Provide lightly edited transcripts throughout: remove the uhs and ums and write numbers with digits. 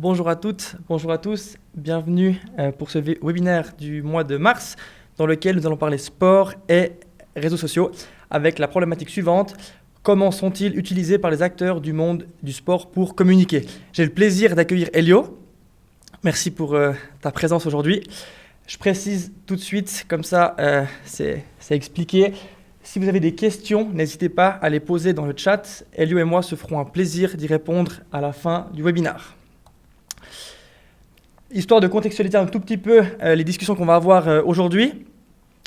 bonjour à toutes, bonjour à tous. Bienvenue pour ce webinaire du mois de mars dans lequel nous allons parler sport et réseaux sociaux avec la problématique suivante. Comment sont-ils utilisés par les acteurs du monde du sport pour communiquer? J'ai le plaisir d'accueillir Elio. Merci pour ta présence aujourd'hui. Je précise tout de suite, comme ça c'est expliqué. Si vous avez des questions, n'hésitez pas à les poser dans le chat. Elio et moi se ferons un plaisir d'y répondre à la fin du webinaire. Histoire de contextualiser un tout petit peu les discussions qu'on va avoir aujourd'hui.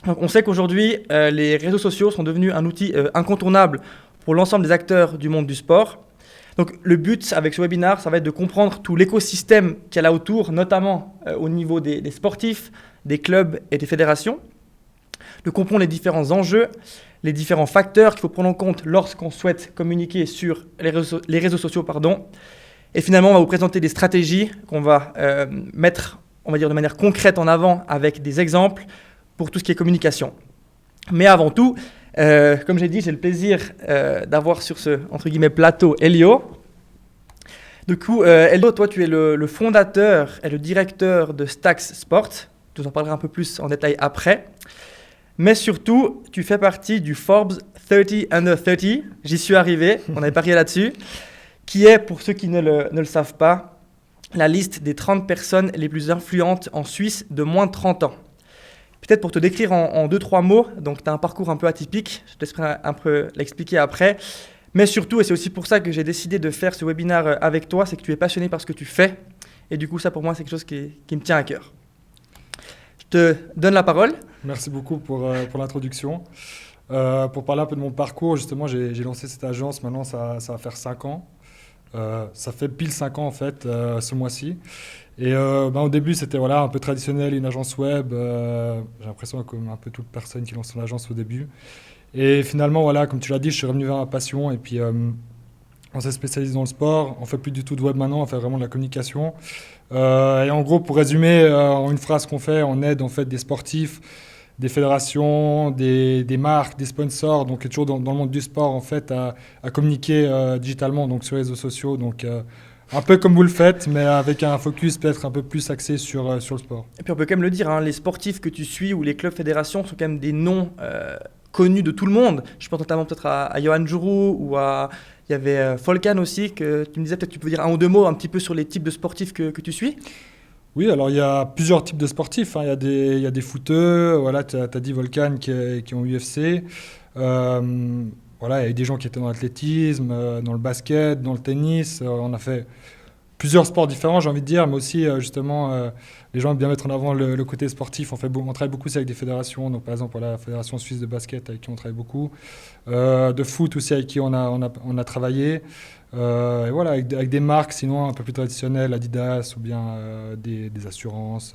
On sait qu'aujourd'hui, les réseaux sociaux sont devenus un outil incontournable pour l'ensemble des acteurs du monde du sport. Donc le but avec ce webinaire, ça va être de comprendre tout l'écosystème qu'il y a là autour, notamment au niveau des sportifs, des clubs et des fédérations, de comprendre les différents enjeux, les différents facteurs qu'il faut prendre en compte lorsqu'on souhaite communiquer sur les réseaux sociaux. Et finalement, on va vous présenter des stratégies qu'on va mettre, on va dire, de manière concrète en avant avec des exemples pour tout ce qui est communication. Mais avant tout, comme j'ai dit, j'ai le plaisir d'avoir sur ce, entre guillemets, plateau Elio. Du coup, Elio, toi, tu es le fondateur et le directeur de Stax Sport. Tu nous en parleras un peu plus en détail après. Mais surtout, tu fais partie du Forbes 30 Under 30. J'y suis arrivé, on avait parié là-dessus. Qui est, pour ceux qui ne le savent pas, la liste des 30 personnes les plus influentes en Suisse de moins de 30 ans. Peut-être pour te décrire en 2-3 mots, donc tu as un parcours un peu atypique, je te laisserai un peu l'expliquer après. Mais surtout, et c'est aussi pour ça que j'ai décidé de faire ce webinaire avec toi, c'est que tu es passionné par ce que tu fais. Et du coup, ça pour moi, c'est quelque chose qui me tient à cœur. Je te donne la parole. Merci beaucoup pour l'introduction. Pour parler un peu de mon parcours, justement, j'ai lancé cette agence, maintenant ça va faire 5 ans. Ça fait pile 5 ans en fait, ce mois-ci. Et au début, c'était un peu traditionnel, une agence web. J'ai l'impression comme un peu toute personne qui lance son agence au début. Et finalement, comme tu l'as dit, je suis revenu vers ma passion. Et puis, on s'est spécialisé dans le sport. On fait plus du tout de web maintenant, on fait vraiment de la communication. Et en gros, pour résumer en une phrase qu'on fait, on aide en fait des sportifs, des fédérations, des marques, des sponsors, donc toujours dans le monde du sport en fait, à communiquer digitalement, donc sur les réseaux sociaux, donc un peu comme vous le faites, mais avec un focus peut-être un peu plus axé sur le sport. Et puis on peut quand même le dire, les sportifs que tu suis ou les clubs fédérations sont quand même des noms connus de tout le monde. Je pense notamment peut-être à Johan Djourou ou il y avait Volkan aussi, que tu me disais, peut-être tu peux dire un ou deux mots un petit peu sur les types de sportifs que tu suis. Oui, alors il y a plusieurs types de sportifs. Il y a des footeux, tu as dit Volkan qui est en UFC. Il y a des gens qui étaient dans l'athlétisme, dans le basket, dans le tennis. On a fait plusieurs sports différents, j'ai envie de dire, mais aussi justement, les gens aiment bien mettre en avant le côté sportif. On travaille beaucoup aussi avec des fédérations. Donc par exemple, la Fédération suisse de basket avec qui on travaille beaucoup. De foot aussi avec qui on a travaillé. Et avec des marques sinon un peu plus traditionnelles, Adidas ou bien des assurances.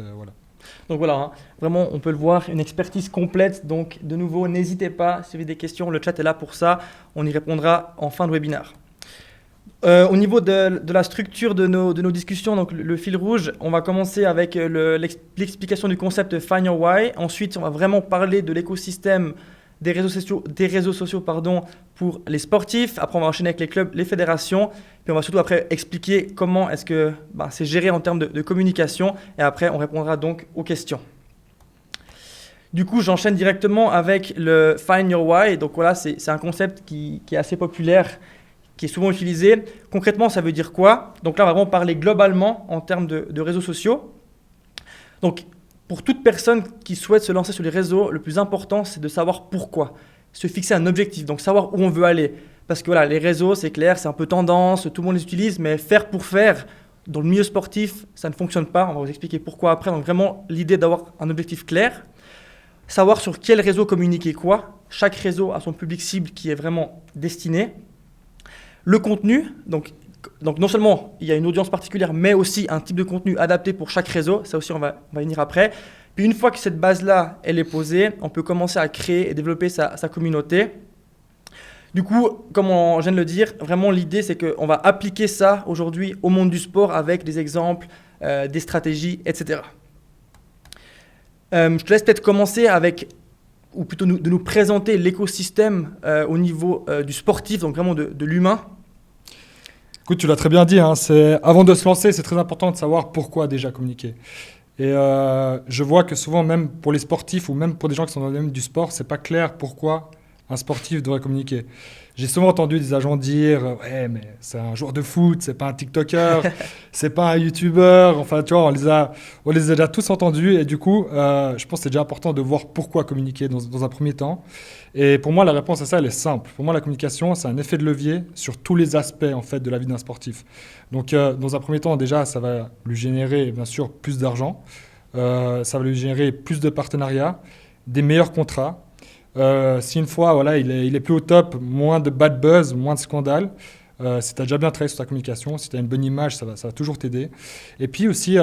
Donc vraiment on peut le voir, une expertise complète. Donc de nouveau, n'hésitez pas, si vous avez des questions, le chat est là pour ça. On y répondra en fin de webinaire. Au niveau de la structure de nos discussions, donc le fil rouge, on va commencer avec l'explication du concept Find Your Why. Ensuite, on va vraiment parler de l'écosystème des réseaux sociaux pour les sportifs. Après, on va enchaîner avec les clubs, les fédérations. Puis on va surtout après expliquer comment est-ce que c'est géré en termes de communication. Et après, on répondra donc aux questions. Du coup, j'enchaîne directement avec le Find Your Why. Donc c'est un concept qui est assez populaire, qui est souvent utilisé. Concrètement, ça veut dire quoi? Donc là, on va vraiment parler globalement en termes de réseaux sociaux. Donc, pour toute personne qui souhaite se lancer sur les réseaux, le plus important, c'est de savoir pourquoi. Se fixer un objectif, donc savoir où on veut aller. Parce que les réseaux, c'est clair, c'est un peu tendance, tout le monde les utilise, mais faire pour faire, dans le milieu sportif, ça ne fonctionne pas. On va vous expliquer pourquoi après. Donc vraiment, l'idée d'avoir un objectif clair. Savoir sur quel réseau communiquer quoi. Chaque réseau a son public cible qui est vraiment destiné. Le contenu, donc non seulement il y a une audience particulière, mais aussi un type de contenu adapté pour chaque réseau. Ça aussi, on va y venir après. Puis une fois que cette base-là, elle est posée, on peut commencer à créer et développer sa communauté. Du coup, comme on vient de le dire, vraiment l'idée, c'est qu'on va appliquer ça aujourd'hui au monde du sport avec des exemples, des stratégies, etc. Je te laisse peut-être commencer avec, ou plutôt de nous présenter l'écosystème au niveau du sportif, donc vraiment de l'humain. Écoute, tu l'as très bien dit, hein, avant de se lancer, c'est très important de savoir pourquoi déjà communiquer. Et je vois que souvent, même pour les sportifs ou même pour des gens qui sont dans le domaine du sport, c'est pas clair pourquoi un sportif devrait communiquer. J'ai souvent entendu des agents dire ouais, mais c'est un joueur de foot, c'est pas un TikToker, c'est pas un YouTuber. Enfin, tu vois, on les a déjà tous entendus. Et du coup, je pense que c'est déjà important de voir pourquoi communiquer dans un premier temps. Et pour moi, la réponse à ça, elle est simple. Pour moi, la communication, c'est un effet de levier sur tous les aspects en fait de la vie d'un sportif. Donc, dans un premier temps, déjà, ça va lui générer bien sûr plus d'argent, ça va lui générer plus de partenariats, des meilleurs contrats. Si une fois voilà, il est plus au top, moins de bad buzz, moins de scandales. Si tu as déjà bien travaillé sur ta communication, si tu as une bonne image, ça va toujours t'aider. Et puis aussi,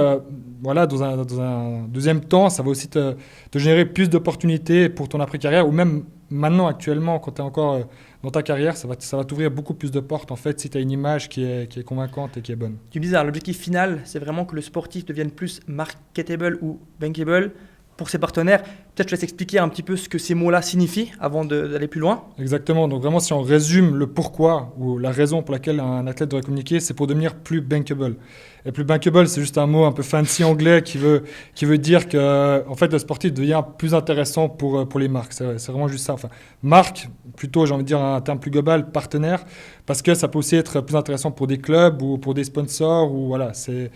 voilà, dans un deuxième temps, ça va aussi te générer plus d'opportunités pour ton après-carrière, ou même maintenant, actuellement, quand tu es encore dans ta carrière, ça va t'ouvrir beaucoup plus de portes, en fait, si tu as une image qui est convaincante et qui est bonne. Tu me disais, l'objectif final, c'est vraiment que le sportif devienne plus marketable ou bankable pour ses partenaires. Peut-être je te laisse expliquer un petit peu ce que ces mots-là signifient avant d'aller plus loin. Exactement. Donc vraiment, si on résume le pourquoi ou la raison pour laquelle un athlète devrait communiquer, c'est pour devenir plus bankable. Et plus bankable, c'est juste un mot un peu fancy anglais qui veut dire que en fait, le sportif devient plus intéressant pour les marques. C'est vraiment juste ça. Enfin, marque, plutôt, j'ai envie de dire un terme plus global, partenaire, parce que ça peut aussi être plus intéressant pour des clubs ou pour des sponsors. Ou voilà, c'est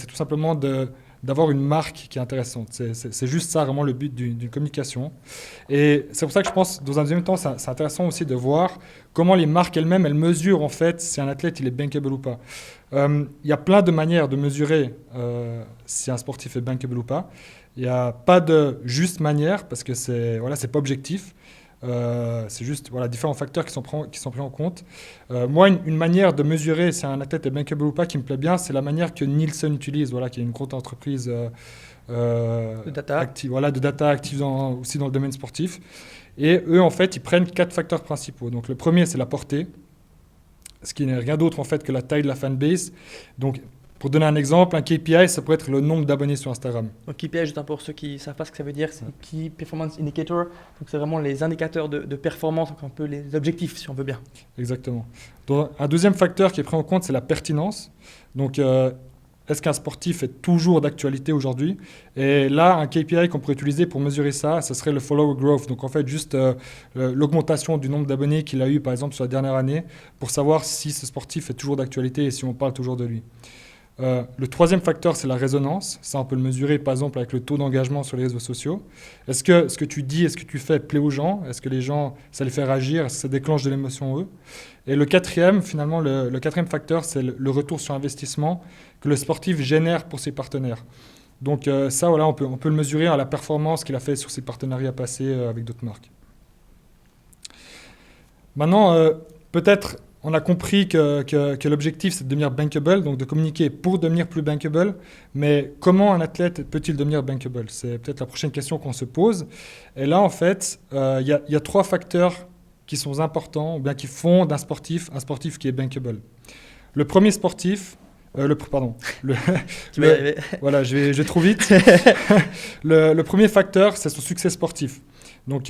tout simplement d'avoir une marque qui est intéressante. C'est juste ça, vraiment, le but d'une communication. Et c'est pour ça que je pense, dans un deuxième temps, c'est intéressant aussi de voir comment les marques elles-mêmes, elles mesurent, en fait, si un athlète, il est bankable ou pas. Il y a plein de manières de mesurer si un sportif est bankable ou pas. Il n'y a pas de juste manière, parce que c'est pas objectif. C'est juste différents facteurs qui sont pris en compte. Moi, une manière de mesurer si un athlète est bankable ou pas qui me plaît bien, c'est la manière que Nielsen utilise, qui est une grosse entreprise De data. de data active aussi dans le domaine sportif. Et eux, en fait, ils prennent 4 facteurs principaux. Donc, le premier, c'est la portée, ce qui n'est rien d'autre en fait que la taille de la fanbase. Donc, pour donner un exemple, un KPI, ça pourrait être le nombre d'abonnés sur Instagram. Donc KPI, juste pour ceux qui ne savent pas ce que ça veut dire, c'est Key Performance Indicator. Donc c'est vraiment les indicateurs de performance, donc un peu les objectifs si on veut bien. Exactement. Donc, un deuxième facteur qui est pris en compte, c'est la pertinence. Donc est-ce qu'un sportif est toujours d'actualité aujourd'hui? Et là, un KPI qu'on pourrait utiliser pour mesurer ça, ce serait le follower growth. Donc en fait, juste l'augmentation du nombre d'abonnés qu'il a eu, par exemple, sur la dernière année, pour savoir si ce sportif est toujours d'actualité et si on parle toujours de lui. Le troisième facteur, c'est la résonance. Ça, on peut le mesurer, par exemple, avec le taux d'engagement sur les réseaux sociaux. Est-ce que ce que tu dis, est-ce que tu fais plaît aux gens? Est-ce que les gens, ça les fait réagir? Est-ce que ça déclenche de l'émotion en eux? Et le quatrième, finalement, le quatrième facteur, c'est le retour sur investissement que le sportif génère pour ses partenaires. Donc ça, on peut le mesurer à la performance qu'il a fait sur ses partenariats passés avec d'autres marques. Maintenant, peut-être on a compris que l'objectif, c'est de devenir bankable, donc de communiquer pour devenir plus bankable. Mais comment un athlète peut-il devenir bankable? C'est peut-être la prochaine question qu'on se pose. Et là, en fait, il y a 3 facteurs qui sont importants, ou bien qui font d'un sportif un sportif qui est bankable. Le premier sportif... Tu vas y arriver. Voilà, je vais trop vite. Le premier facteur, c'est son succès sportif. Donc,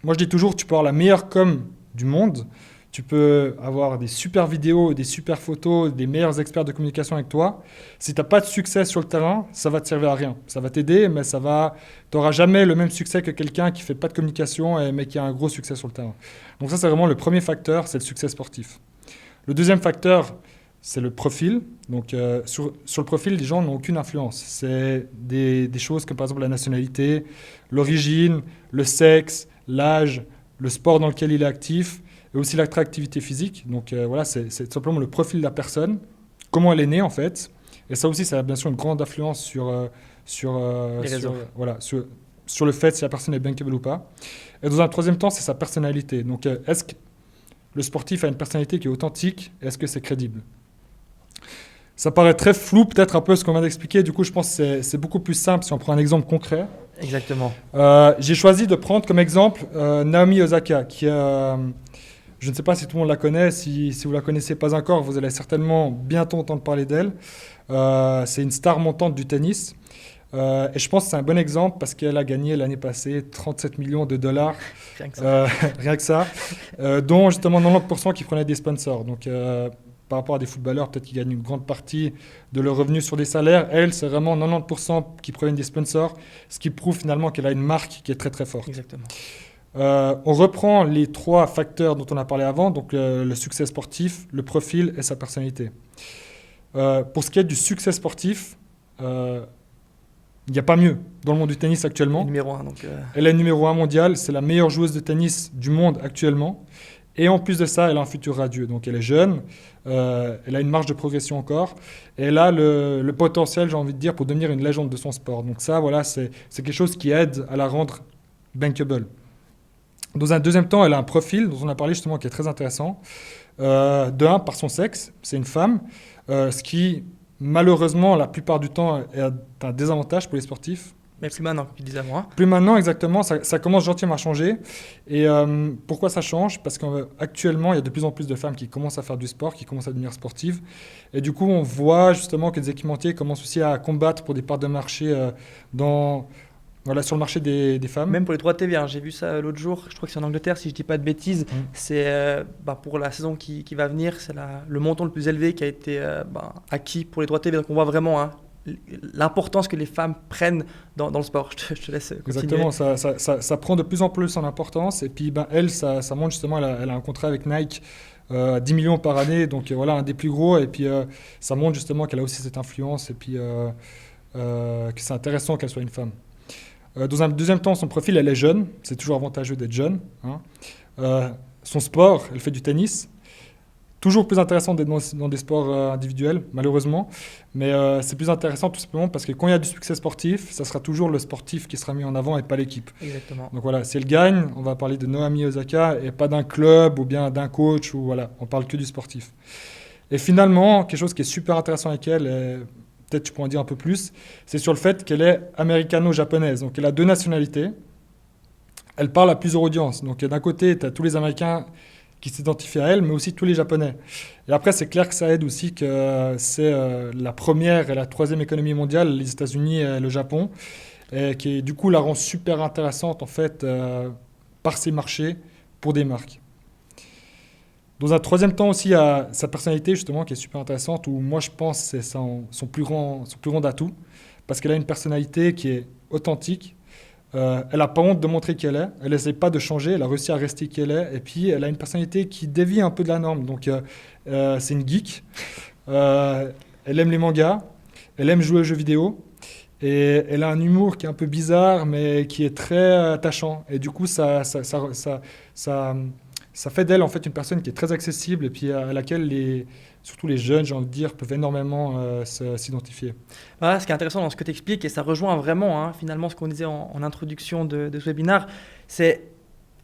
moi, je dis toujours, tu peux avoir la meilleure com du monde, tu peux avoir des super vidéos, des super photos, des meilleurs experts de communication avec toi. Si tu n'as pas de succès sur le terrain, ça va te servir à rien. Ça va t'aider, mais tu n'auras jamais le même succès que quelqu'un qui ne fait pas de communication, mais qui a un gros succès sur le terrain. Donc ça, c'est vraiment le premier facteur, c'est le succès sportif. Le deuxième facteur, c'est le profil. Donc sur le profil, les gens n'ont aucune influence. C'est des choses comme par exemple la nationalité, l'origine, le sexe, l'âge, le sport dans lequel il est actif, et aussi l'attractivité physique. Donc c'est tout simplement le profil de la personne, comment elle est née en fait. Et ça aussi, ça a bien sûr une grande influence sur le fait si la personne est bankable ou pas. Et dans un troisième temps, c'est sa personnalité. Donc est-ce que le sportif a une personnalité qui est authentique? Est-ce que c'est crédible? Ça paraît très flou, peut-être un peu ce qu'on vient d'expliquer. Du coup, je pense que c'est beaucoup plus simple si on prend un exemple concret. Exactement. J'ai choisi de prendre comme exemple Naomi Osaka, qui est... je ne sais pas si tout le monde la connaît. Si vous ne la connaissez pas encore, vous allez certainement bientôt entendre parler d'elle. C'est une star montante du tennis. Et je pense que c'est un bon exemple parce qu'elle a gagné l'année passée 37 millions de dollars. Rien que ça. Rien que ça. Dont justement 90% qui prenaient des sponsors. Donc, par rapport à des footballeurs, peut-être qu'ils gagnent une grande partie de leur revenu sur des salaires. Elle, c'est vraiment 90% qui proviennent des sponsors, ce qui prouve finalement qu'elle a une marque qui est très très forte. Exactement. On reprend les 3 facteurs dont on a parlé avant, donc le succès sportif, le profil et sa personnalité. Pour ce qui est du succès sportif, il n'y a pas mieux dans le monde du tennis actuellement. Numéro 1. Donc, Elle est numéro 1 mondial, c'est la meilleure joueuse de tennis du monde actuellement. Et en plus de ça, elle a un futur radieux. Donc elle est jeune, elle a une marge de progression encore. Et elle a le potentiel, j'ai envie de dire, pour devenir une légende de son sport. Donc ça, voilà, c'est quelque chose qui aide à la rendre bankable. Dans un deuxième temps, elle a un profil dont on a parlé justement qui est très intéressant. De un, par son sexe, c'est une femme, ce qui, malheureusement, la plupart du temps, est un désavantage pour les sportifs. mais plus maintenant, comme tu disais à moi. Plus maintenant, exactement, ça commence gentiment à changer. Et pourquoi ça change? Parce qu'actuellement, il y a de plus en plus de femmes qui commencent à faire du sport, qui commencent à devenir sportives. Et du coup, on voit justement que les équipementiers commencent aussi à combattre pour des parts de marché sur le marché des femmes. Même pour les droits de TV, hein, j'ai vu ça l'autre jour, je crois que c'est en Angleterre, si je ne dis pas de bêtises. C'est pour la saison qui va venir, c'est le montant le plus élevé qui a été acquis pour les droits de TV. Donc on voit vraiment l'importance que les femmes prennent dans le sport. Je te laisse continuer. Exactement, ça prend de plus en plus en importance. Et puis elle, ça montre justement, elle a un contrat avec Nike. 10 millions par année, donc voilà, un des plus gros. Et puis ça montre justement qu'elle a aussi cette influence et puis que c'est intéressant qu'elle soit une femme. Dans un deuxième temps, son profil, elle est jeune. C'est toujours avantageux d'être jeune. Son sport, elle fait du tennis. Toujours plus intéressant d'être dans des sports individuels, malheureusement. Mais c'est plus intéressant tout simplement parce que quand il y a du succès sportif, ça sera toujours le sportif qui sera mis en avant et pas l'équipe. Exactement. Donc voilà, si elle gagne, on va parler de Naomi Osaka et pas d'un club ou bien d'un coach. Ou voilà, on parle que du sportif. Et finalement, quelque chose qui est super intéressant avec elle, et peut-être tu pourrais en dire un peu plus, c'est sur le fait qu'elle est américano-japonaise. Donc elle a 2 nationalités. Elle parle à plusieurs audiences. Donc d'un côté, tu as tous les Américains qui s'identifient à elle, mais aussi tous les Japonais. Et après, c'est clair que ça aide aussi que c'est la première et la 3e économie mondiale, les États-Unis et le Japon, et qui du coup la rend super intéressante en fait par ses marchés pour des marques. Dans un 3e temps aussi, il y a sa personnalité justement qui est super intéressante, où moi je pense que c'est son plus grand atout, parce qu'elle a une personnalité qui est authentique. Elle n'a pas honte de montrer qui elle est. Elle n'essaie pas de changer. Elle a réussi à rester qui elle est. Et puis, elle a une personnalité qui dévie un peu de la norme. Donc, c'est une geek. Elle aime les mangas. Elle aime jouer aux jeux vidéo. Et elle a un humour qui est un peu bizarre, mais qui est très attachant. Et du coup, ça fait d'elle en fait une personne qui est très accessible et puis à laquelle surtout les jeunes, j'ai envie de dire, peuvent énormément s'identifier. Voilà, ce qui est intéressant dans ce que tu expliques, et ça rejoint vraiment finalement ce qu'on disait en introduction de ce webinaire, c'est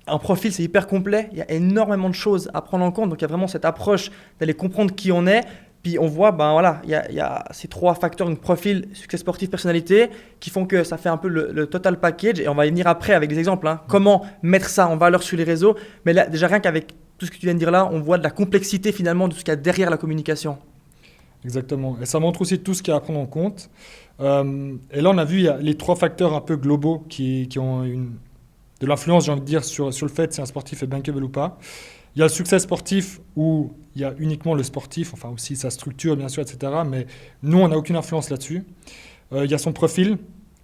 un profil, c'est hyper complet, il y a énormément de choses à prendre en compte, donc il y a vraiment cette approche d'aller comprendre qui on est, puis on voit, il y a ces 3 facteurs, donc profil, succès sportif, personnalité, qui font que ça fait un peu le total package, et on va y venir après avec des exemples, comment mettre ça en valeur sur les réseaux, mais là, déjà rien qu'avec tout ce que tu viens de dire là, on voit de la complexité finalement de ce qu'il y a derrière la communication. Exactement. Et ça montre aussi tout ce qu'il y a à prendre en compte. Et là, on a vu il y a les 3 facteurs un peu globaux qui ont de l'influence, j'ai envie de dire, sur le fait si un sportif est bankable ou pas. Il y a le succès sportif où il y a uniquement le sportif, enfin aussi sa structure, bien sûr, etc. Mais nous, on n'a aucune influence là-dessus. Il y a son profil.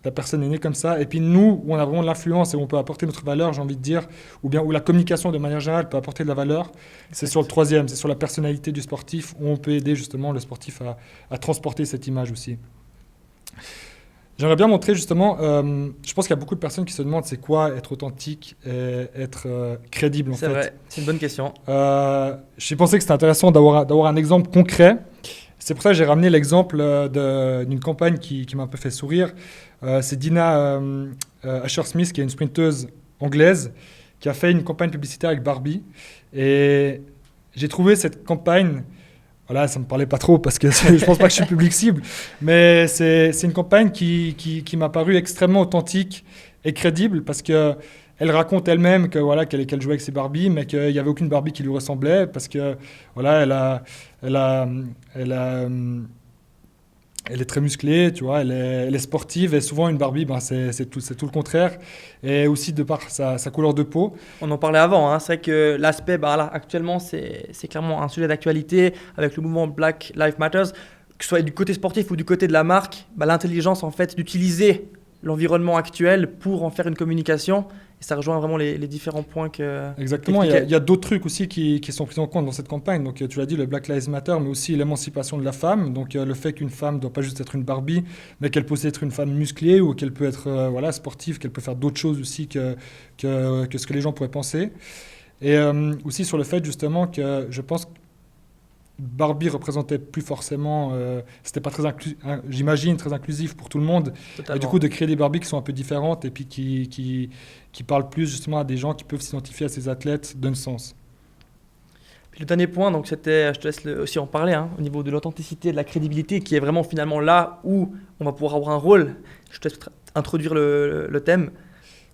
La personne est née comme ça. Et puis nous, où on a vraiment de l'influence et où on peut apporter notre valeur, j'ai envie de dire, ou bien où la communication de manière générale peut apporter de la valeur, c'est sur le 3e, c'est sur la personnalité du sportif, où on peut aider justement le sportif à transporter cette image aussi. J'aimerais bien montrer justement, je pense qu'il y a beaucoup de personnes qui se demandent c'est quoi être authentique et être crédible en fait. C'est vrai, c'est une bonne question. J'ai pensé que c'était intéressant d'avoir un exemple concret. C'est pour ça que j'ai ramené l'exemple d'une campagne qui m'a un peu fait sourire. C'est Dina Asher-Smith, qui est une sprinteuse anglaise, qui a fait une campagne publicitaire avec Barbie. Et j'ai trouvé cette campagne, voilà, ça ne me parlait pas trop parce que je ne pense pas que je suis public cible, mais c'est une campagne qui m'a paru extrêmement authentique et crédible parce qu'elle raconte elle-même que, voilà, qu'elle jouait avec ses Barbies, mais qu'il n'y avait aucune Barbie qui lui ressemblait parce que voilà, Elle est très musclée, tu vois, elle est sportive et souvent une Barbie, ben, c'est tout le contraire. Et aussi de par sa couleur de peau. On en parlait avant, hein. C'est vrai que l'aspect, bah, là, actuellement, c'est clairement un sujet d'actualité avec le mouvement Black Lives Matter, que ce soit du côté sportif ou du côté de la marque, bah, l'intelligence en fait d'utiliser l'environnement actuel pour en faire une communication. Et ça rejoint vraiment les différents points que Exactement, t'expliquais. il y a d'autres trucs aussi qui sont pris en compte dans cette campagne. Donc, tu l'as dit, le Black Lives Matter, mais aussi l'émancipation de la femme. Donc, le fait qu'une femme ne doit pas juste être une Barbie, mais qu'elle peut aussi être une femme musclée ou qu'elle peut être voilà, sportive, qu'elle peut faire d'autres choses aussi que ce que les gens pourraient penser. Et aussi sur le fait justement que je pense que Barbie représentait plus forcément, c'était pas j'imagine, très inclusif pour tout le monde. Et du Totalement. coup, de créer des Barbies qui sont un peu différentes et puis qui parlent plus justement à des gens qui peuvent s'identifier à ces athlètes donne sens. Puis le dernier point, donc c'était, je te laisse aussi en parler, hein, au niveau de l'authenticité, de la crédibilité, qui est vraiment finalement là où on va pouvoir avoir un rôle. Je te laisse introduire le thème.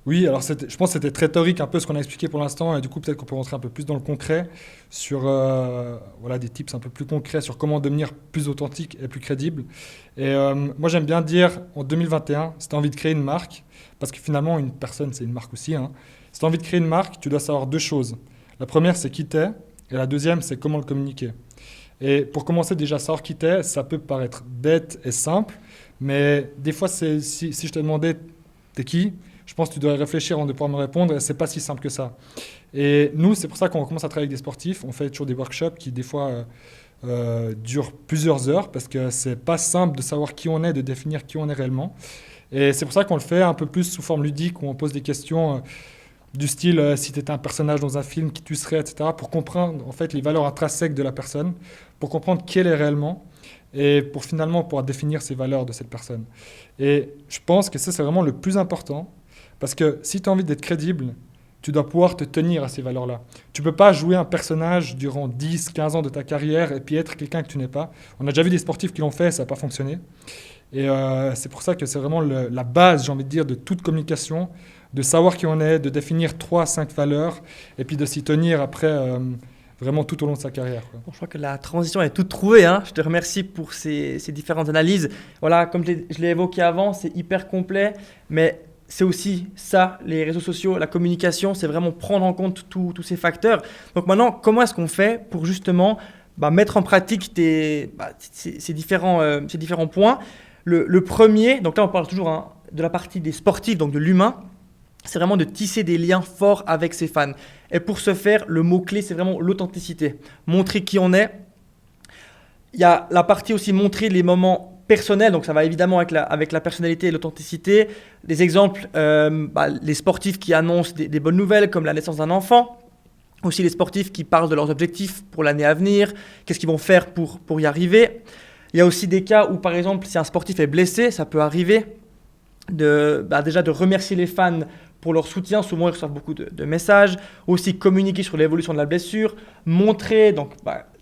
Oui, alors je pense que c'était très théorique un peu ce qu'on a expliqué pour l'instant et du coup peut-être qu'on peut rentrer un peu plus dans le concret sur voilà, des tips un peu plus concrets sur comment devenir plus authentique et plus crédible. Et moi j'aime bien dire en 2021, si tu as envie de créer une marque, parce que finalement une personne c'est une marque aussi, hein, si tu as envie de créer une marque, tu dois savoir deux choses. La première c'est qui t'es et la deuxième c'est comment le communiquer. Et pour commencer déjà à savoir qui t'es, ça peut paraître bête et simple, mais des fois si je te demandais t'es qui, je pense que tu devrais réfléchir avant de pouvoir me répondre. C'est pas si simple que ça. Et nous, c'est pour ça qu'on commence à travailler avec des sportifs. On fait toujours des workshops qui, des fois, durent plusieurs heures parce que c'est pas simple de savoir qui on est, de définir qui on est réellement. Et c'est pour ça qu'on le fait un peu plus sous forme ludique où on pose des questions du style si tu étais un personnage dans un film, qui tu serais, etc. pour comprendre en fait les valeurs intrinsèques de la personne, pour comprendre qui elle est réellement et pour finalement pouvoir définir ces valeurs de cette personne. Et je pense que ça, c'est vraiment le plus important. Parce que si tu as envie d'être crédible, tu dois pouvoir te tenir à ces valeurs-là. Tu ne peux pas jouer un personnage durant 10, 15 ans de ta carrière et puis être quelqu'un que tu n'es pas. On a déjà vu des sportifs qui l'ont fait, ça n'a pas fonctionné. Et c'est pour ça que c'est vraiment la base, j'ai envie de dire, de toute communication, de savoir qui on est, de définir 3 à 5 valeurs et puis de s'y tenir après vraiment tout au long de sa carrière, quoi. Bon, je crois que la transition est toute trouvée, hein. Je te remercie pour ces différentes analyses. Voilà, comme je l'ai évoqué avant, c'est hyper complet, mais c'est aussi ça, les réseaux sociaux, la communication, c'est vraiment prendre en compte tous ces facteurs. Donc maintenant, comment est-ce qu'on fait pour justement mettre en pratique ces différents points? Le premier, donc là on parle toujours, hein, de la partie des sportifs, donc de l'humain, c'est vraiment de tisser des liens forts avec ses fans. Et pour ce faire, le mot-clé, c'est vraiment l'authenticité. Montrer qui on est. Il y a la partie aussi montrer les moments personnels, donc ça va évidemment avec la personnalité et l'authenticité. Des exemples, les sportifs qui annoncent des bonnes nouvelles, comme la naissance d'un enfant. Aussi les sportifs qui parlent de leurs objectifs pour l'année à venir, qu'est-ce qu'ils vont faire pour y arriver. Il y a aussi des cas où, par exemple, si un sportif est blessé, ça peut arriver déjà de remercier les fans pour leur soutien. Souvent, ils reçoivent beaucoup de messages. Aussi, communiquer sur l'évolution de la blessure. Montrer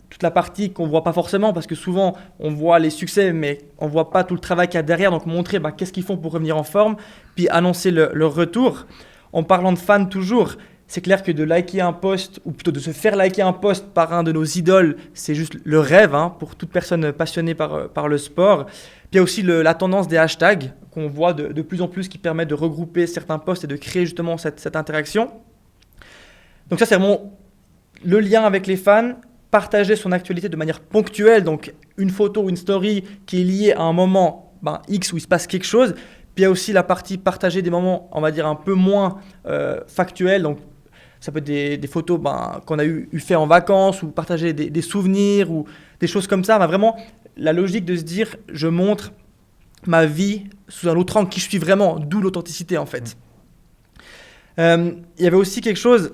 toute la partie qu'on ne voit pas forcément, parce que souvent, on voit les succès, mais on ne voit pas tout le travail qu'il y a derrière. Donc, montrer qu'est-ce qu'ils font pour revenir en forme, puis annoncer leur retour. En parlant de fans toujours, c'est clair que de liker un post, ou plutôt de se faire liker un post par un de nos idoles, c'est juste le rêve, hein, pour toute personne passionnée par le sport. Puis il y a aussi la tendance des hashtags qu'on voit de plus en plus qui permettent de regrouper certains posts et de créer justement cette interaction. Donc ça, c'est vraiment le lien avec les fans, partager son actualité de manière ponctuelle, donc une photo ou une story qui est liée à un moment X où il se passe quelque chose. Puis il y a aussi la partie partager des moments, on va dire, un peu moins factuels, donc ça peut être des photos qu'on a eu fait en vacances ou partager des souvenirs ou des choses comme ça. Vraiment, la logique de se dire, je montre ma vie sous un autre angle, qui je suis vraiment, d'où l'authenticité en fait. Il y avait aussi quelque chose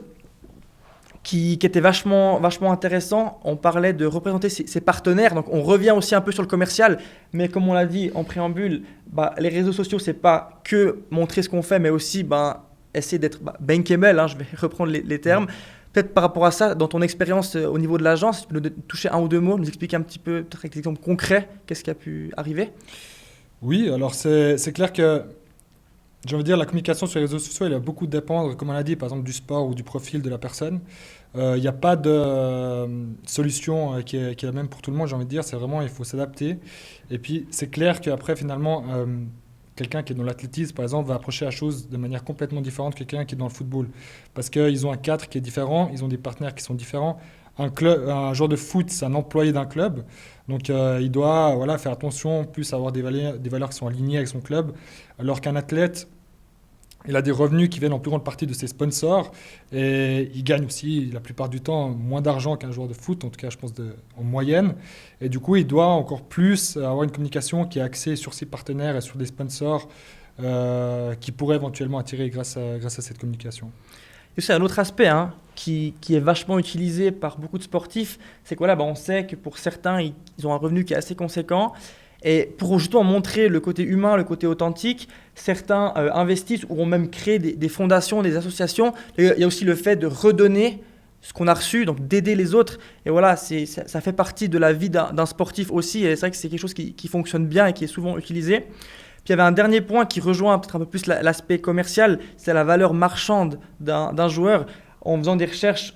qui était vachement intéressant. On parlait de représenter ses partenaires. Donc on revient aussi un peu sur le commercial, mais comme on l'a dit en préambule, les réseaux sociaux, c'est pas que montrer ce qu'on fait, mais aussi essayer d'être bankable, hein, je vais reprendre les termes. Peut-être par rapport à ça, dans ton expérience au niveau de l'agence, tu peux nous toucher un ou deux mots, nous expliquer un petit peu, peut-être avec des exemples concrets, qu'est-ce qui a pu arriver? Oui, alors c'est clair que j'ai envie de dire, la communication sur les réseaux sociaux, elle va beaucoup dépendre, comme on l'a dit, par exemple du sport ou du profil de la personne. Il n'y a pas de solution qui est la même pour tout le monde, j'ai envie de dire. C'est vraiment, il faut s'adapter. Et puis, c'est clair qu'après, finalement, quelqu'un qui est dans l'athlétisme, par exemple, va approcher la chose de manière complètement différente que quelqu'un qui est dans le football. Parce qu'ils ont un cadre qui est différent, ils ont des partenaires qui sont différents. Un joueur de foot, c'est un employé d'un club. Donc, il doit voilà, faire attention, plus avoir des valeurs qui sont alignées avec son club. Alors qu'un athlète, il a des revenus qui viennent en plus grande partie de ses sponsors et il gagne aussi la plupart du temps moins d'argent qu'un joueur de foot, en tout cas je pense en moyenne. Et du coup, il doit encore plus avoir une communication qui est axée sur ses partenaires et sur des sponsors qui pourraient éventuellement attirer grâce à cette communication. Et aussi un autre aspect qui est vachement utilisé par beaucoup de sportifs, c'est que voilà, on sait que pour certains, ils ont un revenu qui est assez conséquent. Et pour justement montrer le côté humain, le côté authentique, certains investissent ou ont même créé des fondations, des associations. Il y a aussi le fait de redonner ce qu'on a reçu, donc d'aider les autres. Et voilà, ça fait partie de la vie d'un sportif aussi. Et c'est vrai que c'est quelque chose qui fonctionne bien et qui est souvent utilisé. Puis il y avait un dernier point qui rejoint peut-être un peu plus l'aspect commercial, c'est la valeur marchande d'un joueur. En faisant des recherches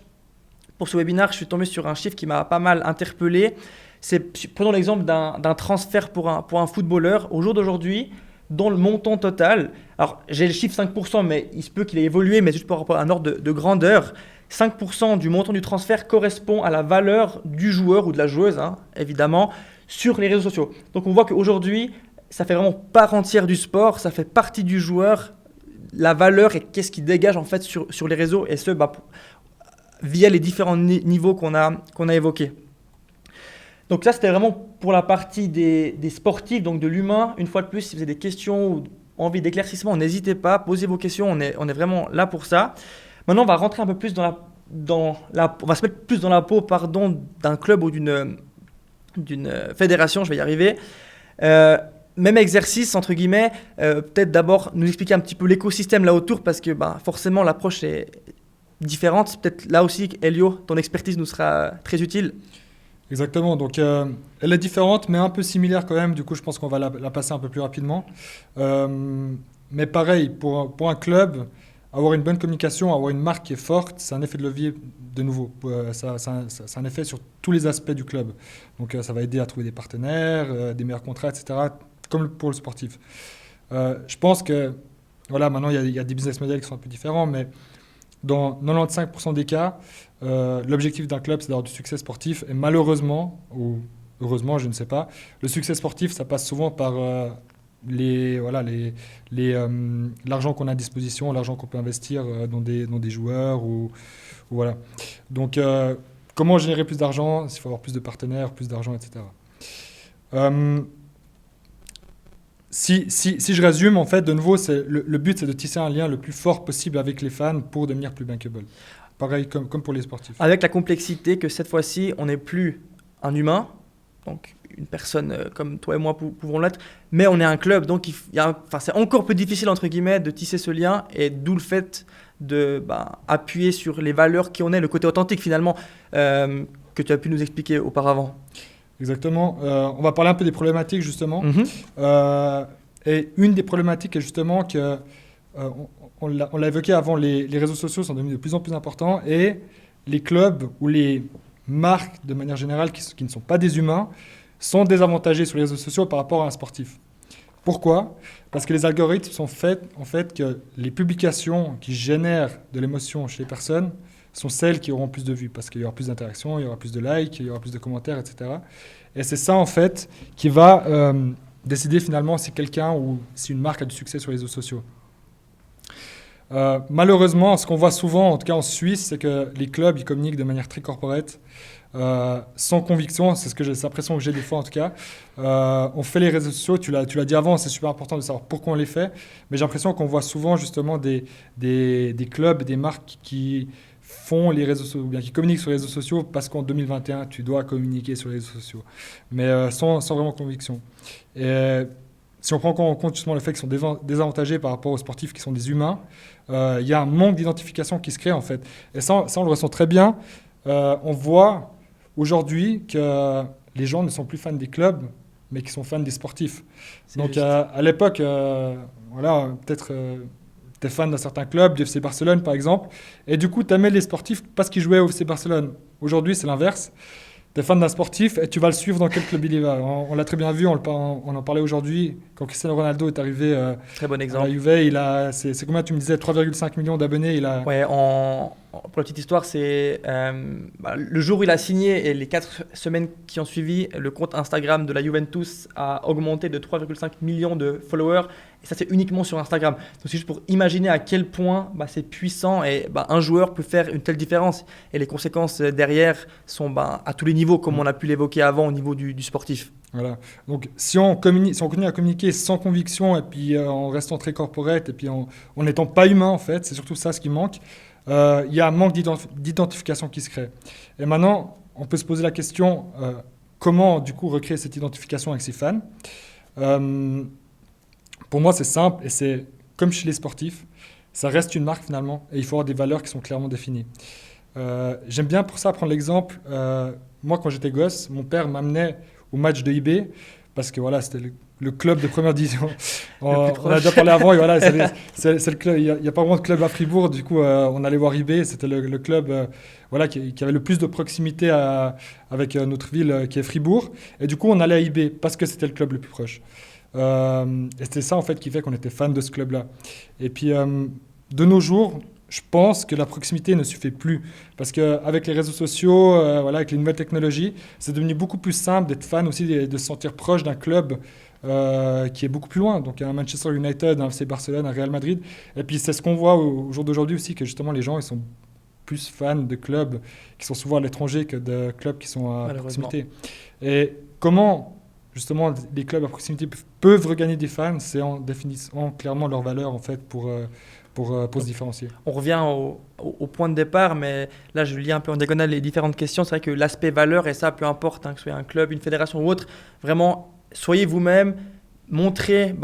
pour ce webinaire, je suis tombé sur un chiffre qui m'a pas mal interpellé. Prenons l'exemple d'un transfert pour un footballeur. Au jour d'aujourd'hui, dans le montant total, alors j'ai le chiffre 5%, mais il se peut qu'il ait évolué, mais juste par rapport à un ordre de grandeur, 5% du montant du transfert correspond à la valeur du joueur ou de la joueuse, évidemment, sur les réseaux sociaux. Donc on voit qu'aujourd'hui, ça fait vraiment part entière du sport, ça fait partie du joueur, la valeur et qu'est-ce qu'il dégage en fait sur les réseaux, et ce, via les différents niveaux qu'on a évoqués. Donc ça, c'était vraiment pour la partie des sportifs, donc de l'humain. Une fois de plus, si vous avez des questions ou envie d'éclaircissement, n'hésitez pas, posez vos questions, on est vraiment là pour ça. Maintenant, on va rentrer un peu plus on va se mettre plus dans la peau, d'un club ou d'une fédération, je vais y arriver. Même exercice, entre guillemets, peut-être d'abord nous expliquer un petit peu l'écosystème là autour, parce que forcément l'approche est différente. Peut-être là aussi, Elio, ton expertise nous sera très utile. Exactement, donc elle est différente mais un peu similaire quand même, du coup je pense qu'on va la passer un peu plus rapidement. Mais pareil, pour un club, avoir une bonne communication, avoir une marque qui est forte, c'est un effet de levier de nouveau. C'est un effet sur tous les aspects du club. Donc ça va aider à trouver des partenaires, des meilleurs contrats, etc., comme pour le sportif. Je pense que, voilà, maintenant il y a des business models qui sont un peu différents, mais dans 95% des cas, l'objectif d'un club, c'est d'avoir du succès sportif. Et malheureusement, ou heureusement, je ne sais pas, le succès sportif, ça passe souvent par l'argent qu'on a à disposition, l'argent qu'on peut investir dans des joueurs. Voilà. Donc, comment générer plus d'argent? Il faut avoir plus de partenaires, plus d'argent, etc. Si je résume, en fait, de nouveau, le but, c'est de tisser un lien le plus fort possible avec les fans pour devenir plus bankable. Pareil comme pour les sportifs. Avec la complexité que cette fois-ci, on n'est plus un humain, donc une personne comme toi et moi pouvons l'être, mais on est un club, donc c'est encore plus difficile, entre guillemets, de tisser ce lien, et d'où le fait de appuyer sur les valeurs qui en est, le côté authentique finalement, que tu as pu nous expliquer auparavant. Exactement. On va parler un peu des problématiques, justement. Et une des problématiques est justement que, on l'a évoqué avant, les réseaux sociaux sont devenus de plus en plus importants, et les clubs ou les marques, de manière générale, qui ne sont pas des humains, sont désavantagés sur les réseaux sociaux par rapport à un sportif. Pourquoi ? Parce que les algorithmes sont faits, en fait, que les publications qui génèrent de l'émotion chez les personnes sont celles qui auront plus de vues, parce qu'il y aura plus d'interactions, il y aura plus de likes, il y aura plus de commentaires, etc. Et c'est ça, en fait, qui va décider finalement si quelqu'un ou si une marque a du succès sur les réseaux sociaux. Malheureusement, ce qu'on voit souvent, en tout cas en Suisse, c'est que les clubs, ils communiquent de manière très corporate, sans conviction. C'est l'impression que j'ai des fois, en tout cas. On fait les réseaux sociaux, tu l'as dit avant, c'est super important de savoir pourquoi on les fait, mais j'ai l'impression qu'on voit souvent justement des clubs, des marques qui font les réseaux sociaux, ou bien qui communiquent sur les réseaux sociaux parce qu'en 2021, tu dois communiquer sur les réseaux sociaux, mais sans vraiment conviction. Et si on prend en compte justement le fait qu'ils sont désavantagés par rapport aux sportifs qui sont des humains, il y a un manque d'identification qui se crée, en fait. Et ça on le ressent très bien. On voit aujourd'hui que les gens ne sont plus fans des clubs, mais qui sont fans des sportifs. C'est Donc juste. à l'époque, voilà, peut-être tu es fan d'un certain club, du FC Barcelone par exemple, et du coup tu aimais les sportifs parce qu'ils jouaient au FC Barcelone. Aujourd'hui c'est l'inverse. Tu es fan d'un sportif et tu vas le suivre dans quel club il y va. On l'a très bien vu, on en parlait aujourd'hui, quand Cristiano Ronaldo est arrivé Très bon à la exemple. Juve, c'est combien tu me disais, 3,5 millions d'abonnés, il a... Ouais, pour la petite histoire, c'est le jour où il a signé et les 4 semaines qui ont suivi, le compte Instagram de la Juventus a augmenté de 3,5 millions de followers. Et ça, c'est uniquement sur Instagram. Donc, c'est juste pour imaginer à quel point c'est puissant et un joueur peut faire une telle différence. Et les conséquences derrière sont à tous les niveaux, comme on a pu l'évoquer avant au niveau du sportif. Voilà. Donc, si on continue à communiquer sans conviction et puis en restant très corporate et puis en n'étant pas humain, en fait, c'est surtout ça ce qui manque, il y a un manque d'identification qui se crée. Et maintenant, on peut se poser la question, comment, du coup, recréer cette identification avec ses fans. Pour moi, c'est simple et c'est comme chez les sportifs, ça reste une marque finalement et il faut avoir des valeurs qui sont clairement définies. J'aime bien pour ça prendre l'exemple. Moi, quand j'étais gosse, mon père m'amenait au match de IB parce que voilà, c'était le club de première division. On a déjà parlé avant et voilà, c'est le club. Il n'y a pas vraiment de club à Fribourg. Du coup, on allait voir IB. C'était le club voilà, qui avait le plus de proximité avec notre ville qui est Fribourg. Et du coup, on allait à IB parce que c'était le club le plus proche. Et c'était ça en fait qui fait qu'on était fan de ce club-là. Et puis de nos jours, je pense que la proximité ne suffit plus parce qu'avec les réseaux sociaux, voilà, avec les nouvelles technologies, c'est devenu beaucoup plus simple d'être fan aussi et de se sentir proche d'un club qui est beaucoup plus loin. Donc un Manchester United, un FC Barcelone, un Real Madrid. Et puis c'est ce qu'on voit au jour d'aujourd'hui aussi, que justement les gens ils sont plus fans de clubs qui sont souvent à l'étranger que de clubs qui sont à proximité. Et comment justement les clubs à proximité peuvent regagner des fans, c'est en définissant clairement leurs valeurs en fait pour se différencier. On revient au point de départ, mais là je lis un peu en diagonale les différentes questions. C'est vrai que l'aspect valeur, et ça peu importe, que ce soit un club, une fédération ou autre, vraiment soyez vous-même, montrez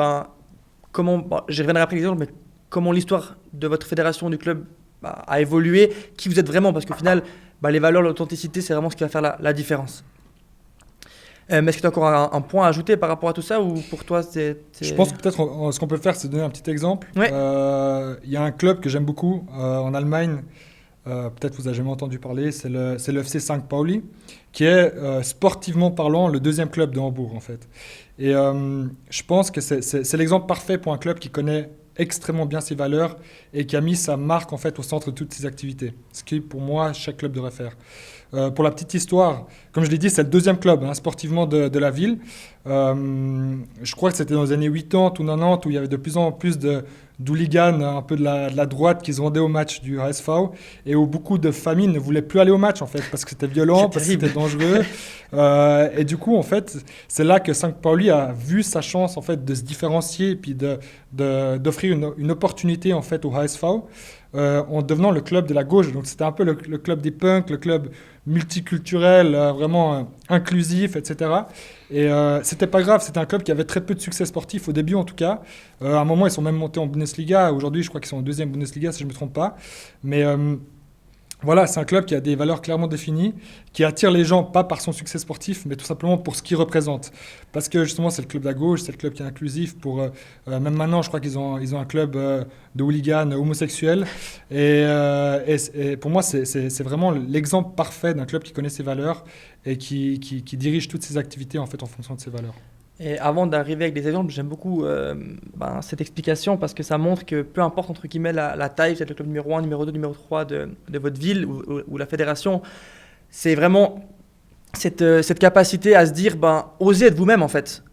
comment, je reviendrai après l'exemple, mais comment l'histoire de votre fédération, du club a évolué, qui vous êtes vraiment, parce qu'au final, les valeurs, l'authenticité, c'est vraiment ce qui va faire la différence. Est-ce que tu as encore un point à ajouter par rapport à tout ça ou pour toi c'est... Je pense que peut-être ce qu'on peut faire, c'est donner un petit exemple. Ouais. Y a un club que j'aime beaucoup en Allemagne, peut-être vous avez jamais entendu parler, c'est le FC St. Pauli, qui est sportivement parlant le deuxième club de Hambourg en fait. Et je pense que c'est l'exemple parfait pour un club qui connaît extrêmement bien ses valeurs et qui a mis sa marque en fait au centre de toutes ses activités. Ce qui pour moi chaque club devrait faire. Pour la petite histoire, comme je l'ai dit, c'est le deuxième club sportivement de la ville. Je crois que c'était dans les années 80 ou 90 où il y avait de plus en plus d'hooligans, un peu de la droite qui se rendaient au match du HSV et où beaucoup de familles ne voulaient plus aller au match en fait parce que c'était violent, parce que c'était dangereux. Et du coup, en fait, c'est là que St. Pauli a vu sa chance en fait de se différencier et puis d'offrir une opportunité en fait au HSV. En devenant le club de la gauche. Donc c'était un peu le club des punks, le club multiculturel, vraiment inclusif, etc. Et c'était pas grave, c'était un club qui avait très peu de succès sportif au début en tout cas. À un moment, ils sont même montés en Bundesliga. Aujourd'hui, je crois qu'ils sont en deuxième Bundesliga si je ne me trompe pas. Mais voilà, c'est un club qui a des valeurs clairement définies, qui attire les gens pas par son succès sportif, mais tout simplement pour ce qu'il représente. Parce que justement, c'est le club de la gauche, c'est le club qui est inclusif. Même maintenant, je crois qu'ils ont un club de hooligans homosexuels. Et pour moi, c'est vraiment l'exemple parfait d'un club qui connaît ses valeurs et qui dirige toutes ses activités en fait en fonction de ses valeurs. Et avant d'arriver avec des exemples, j'aime beaucoup cette explication parce que ça montre que peu importe entre guillemets la taille, peut-être le club numéro 1, numéro 2, numéro 3 de votre ville ou la fédération, c'est vraiment cette capacité à se dire, osez être vous-même en fait.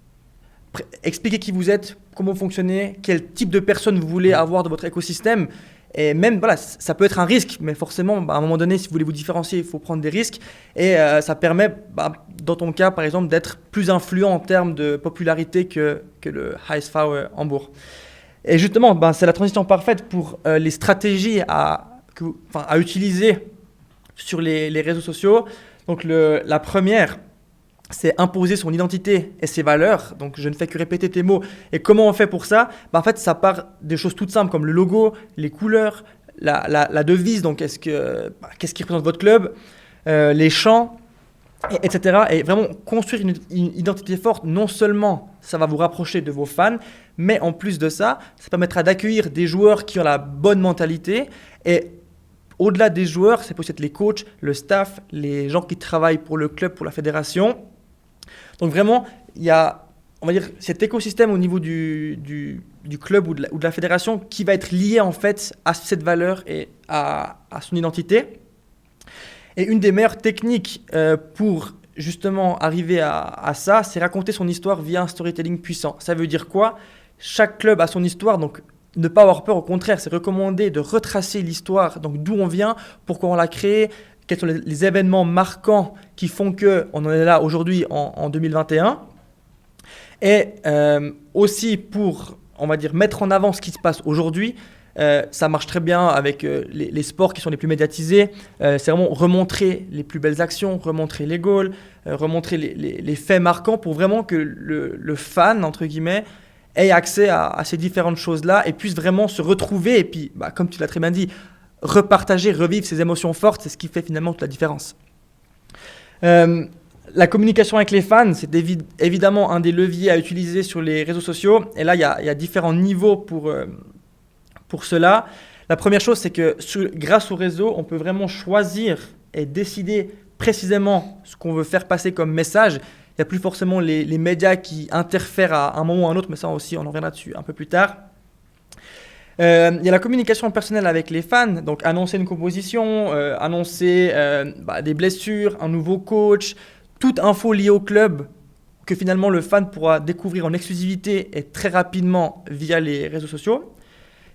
Expliquez qui vous êtes, comment vous fonctionnez, quel type de personne vous voulez avoir dans votre écosystème. Et même, voilà, ça peut être un risque, mais forcément, à un moment donné, si vous voulez vous différencier, il faut prendre des risques. Et ça permet, dans ton cas, par exemple, d'être plus influent en termes de popularité que le HSV Hambourg. Et justement, c'est la transition parfaite pour les stratégies à utiliser sur les réseaux sociaux. Donc, la première, c'est imposer son identité et ses valeurs. Donc, je ne fais que répéter tes mots. Et comment on fait pour ça ? En fait, ça part des choses toutes simples comme le logo, les couleurs, la devise. Donc, qu'est-ce qui représente votre club, les chants. etc. Et vraiment construire une identité forte, non seulement ça va vous rapprocher de vos fans, mais en plus de ça, ça permettra d'accueillir des joueurs qui ont la bonne mentalité. Et au-delà des joueurs, c'est peut-être les coachs, le staff, les gens qui travaillent pour le club, pour la fédération. Donc vraiment, il y a, on va dire, cet écosystème au niveau du club ou de la fédération qui va être lié en fait à cette valeur et à son identité. Et une des meilleures techniques pour justement arriver à ça, c'est raconter son histoire via un storytelling puissant. Ça veut dire quoi? Chaque club a son histoire, donc ne pas avoir peur, au contraire, c'est recommandé de retracer l'histoire, donc d'où on vient, pourquoi on l'a créé, quels sont les événements marquants qui font qu'on en est là aujourd'hui en 2021. Et aussi pour, on va dire, mettre en avant ce qui se passe aujourd'hui. Ça marche très bien avec les sports qui sont les plus médiatisés. C'est vraiment remontrer les plus belles actions, remontrer les goals, remontrer les faits marquants pour vraiment que le fan, entre guillemets, ait accès à ces différentes choses-là et puisse vraiment se retrouver et puis, comme tu l'as très bien dit, repartager, revivre ces émotions fortes. C'est ce qui fait finalement toute la différence. La communication avec les fans, c'est évidemment un des leviers à utiliser sur les réseaux sociaux. Et là, il y a différents niveaux pour cela. La première chose, c'est que grâce au réseau, on peut vraiment choisir et décider précisément ce qu'on veut faire passer comme message. Il n'y a plus forcément les médias qui interfèrent à un moment ou à un autre, mais ça aussi, on en reviendra dessus un peu plus tard. Il y a la communication personnelle avec les fans, donc annoncer une composition, annoncer des blessures, un nouveau coach, toute info liée au club que finalement le fan pourra découvrir en exclusivité et très rapidement via les réseaux sociaux.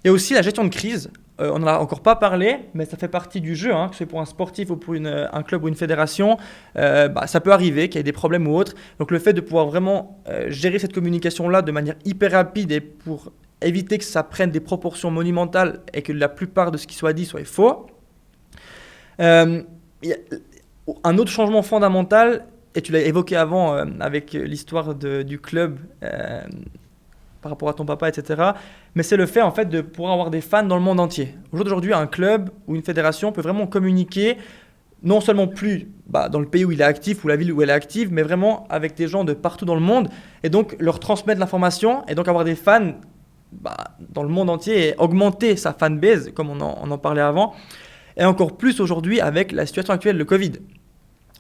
Il y a aussi la gestion de crise. On n'en a encore pas parlé, mais ça fait partie du jeu, que ce soit pour un sportif ou pour un club ou une fédération. Ça peut arriver qu'il y ait des problèmes ou autres. Donc le fait de pouvoir vraiment gérer cette communication-là de manière hyper rapide et pour éviter que ça prenne des proportions monumentales et que la plupart de ce qui soit dit soit faux. Il y a un autre changement fondamental, et tu l'as évoqué avant avec l'histoire du club par rapport à ton papa, etc. Mais c'est le fait en fait de pouvoir avoir des fans dans le monde entier. Aujourd'hui, un club ou une fédération peut vraiment communiquer non seulement plus dans le pays où il est actif ou la ville où elle est active, mais vraiment avec des gens de partout dans le monde et donc leur transmettre l'information et donc avoir des fans dans le monde entier et augmenter sa fanbase comme on en parlait avant et encore plus aujourd'hui avec la situation actuelle, le Covid.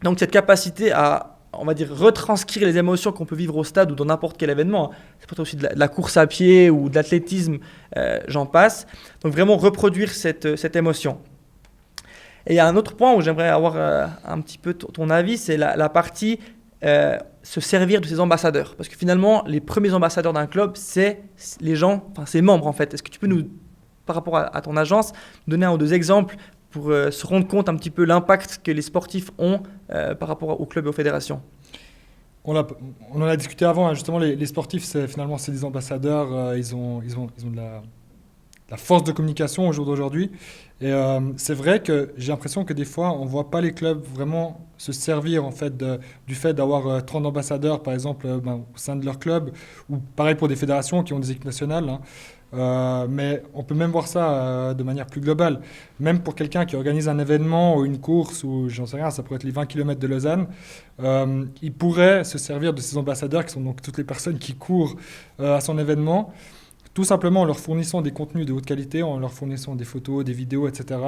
Donc cette capacité à, on va dire, retranscrire les émotions qu'on peut vivre au stade ou dans n'importe quel événement. C'est peut-être aussi de la course à pied ou de l'athlétisme, j'en passe. Donc vraiment reproduire cette émotion. Et il y a un autre point où j'aimerais avoir un petit peu ton avis, c'est la partie se servir de ses ambassadeurs. Parce que finalement, les premiers ambassadeurs d'un club, c'est les gens, enfin ses membres en fait. Est-ce que tu peux nous, par rapport à ton agence, donner un ou deux exemples pour se rendre compte un petit peu l'impact que les sportifs ont par rapport au club et aux fédérations? On en a discuté avant, justement, les sportifs, c'est des ambassadeurs, ils ont de la force de communication au jour d'aujourd'hui. Et c'est vrai que j'ai l'impression que des fois, on ne voit pas les clubs vraiment se servir en fait, du fait d'avoir 30 ambassadeurs, par exemple, au sein de leur club, ou pareil pour des fédérations qui ont des équipes nationales. Mais on peut même voir ça de manière plus globale. Même pour quelqu'un qui organise un événement ou une course, ou j'en sais rien, ça pourrait être les 20 km de Lausanne, il pourrait se servir de ces ambassadeurs qui sont donc toutes les personnes qui courent à son événement, tout simplement en leur fournissant des contenus de haute qualité, en leur fournissant des photos, des vidéos, etc.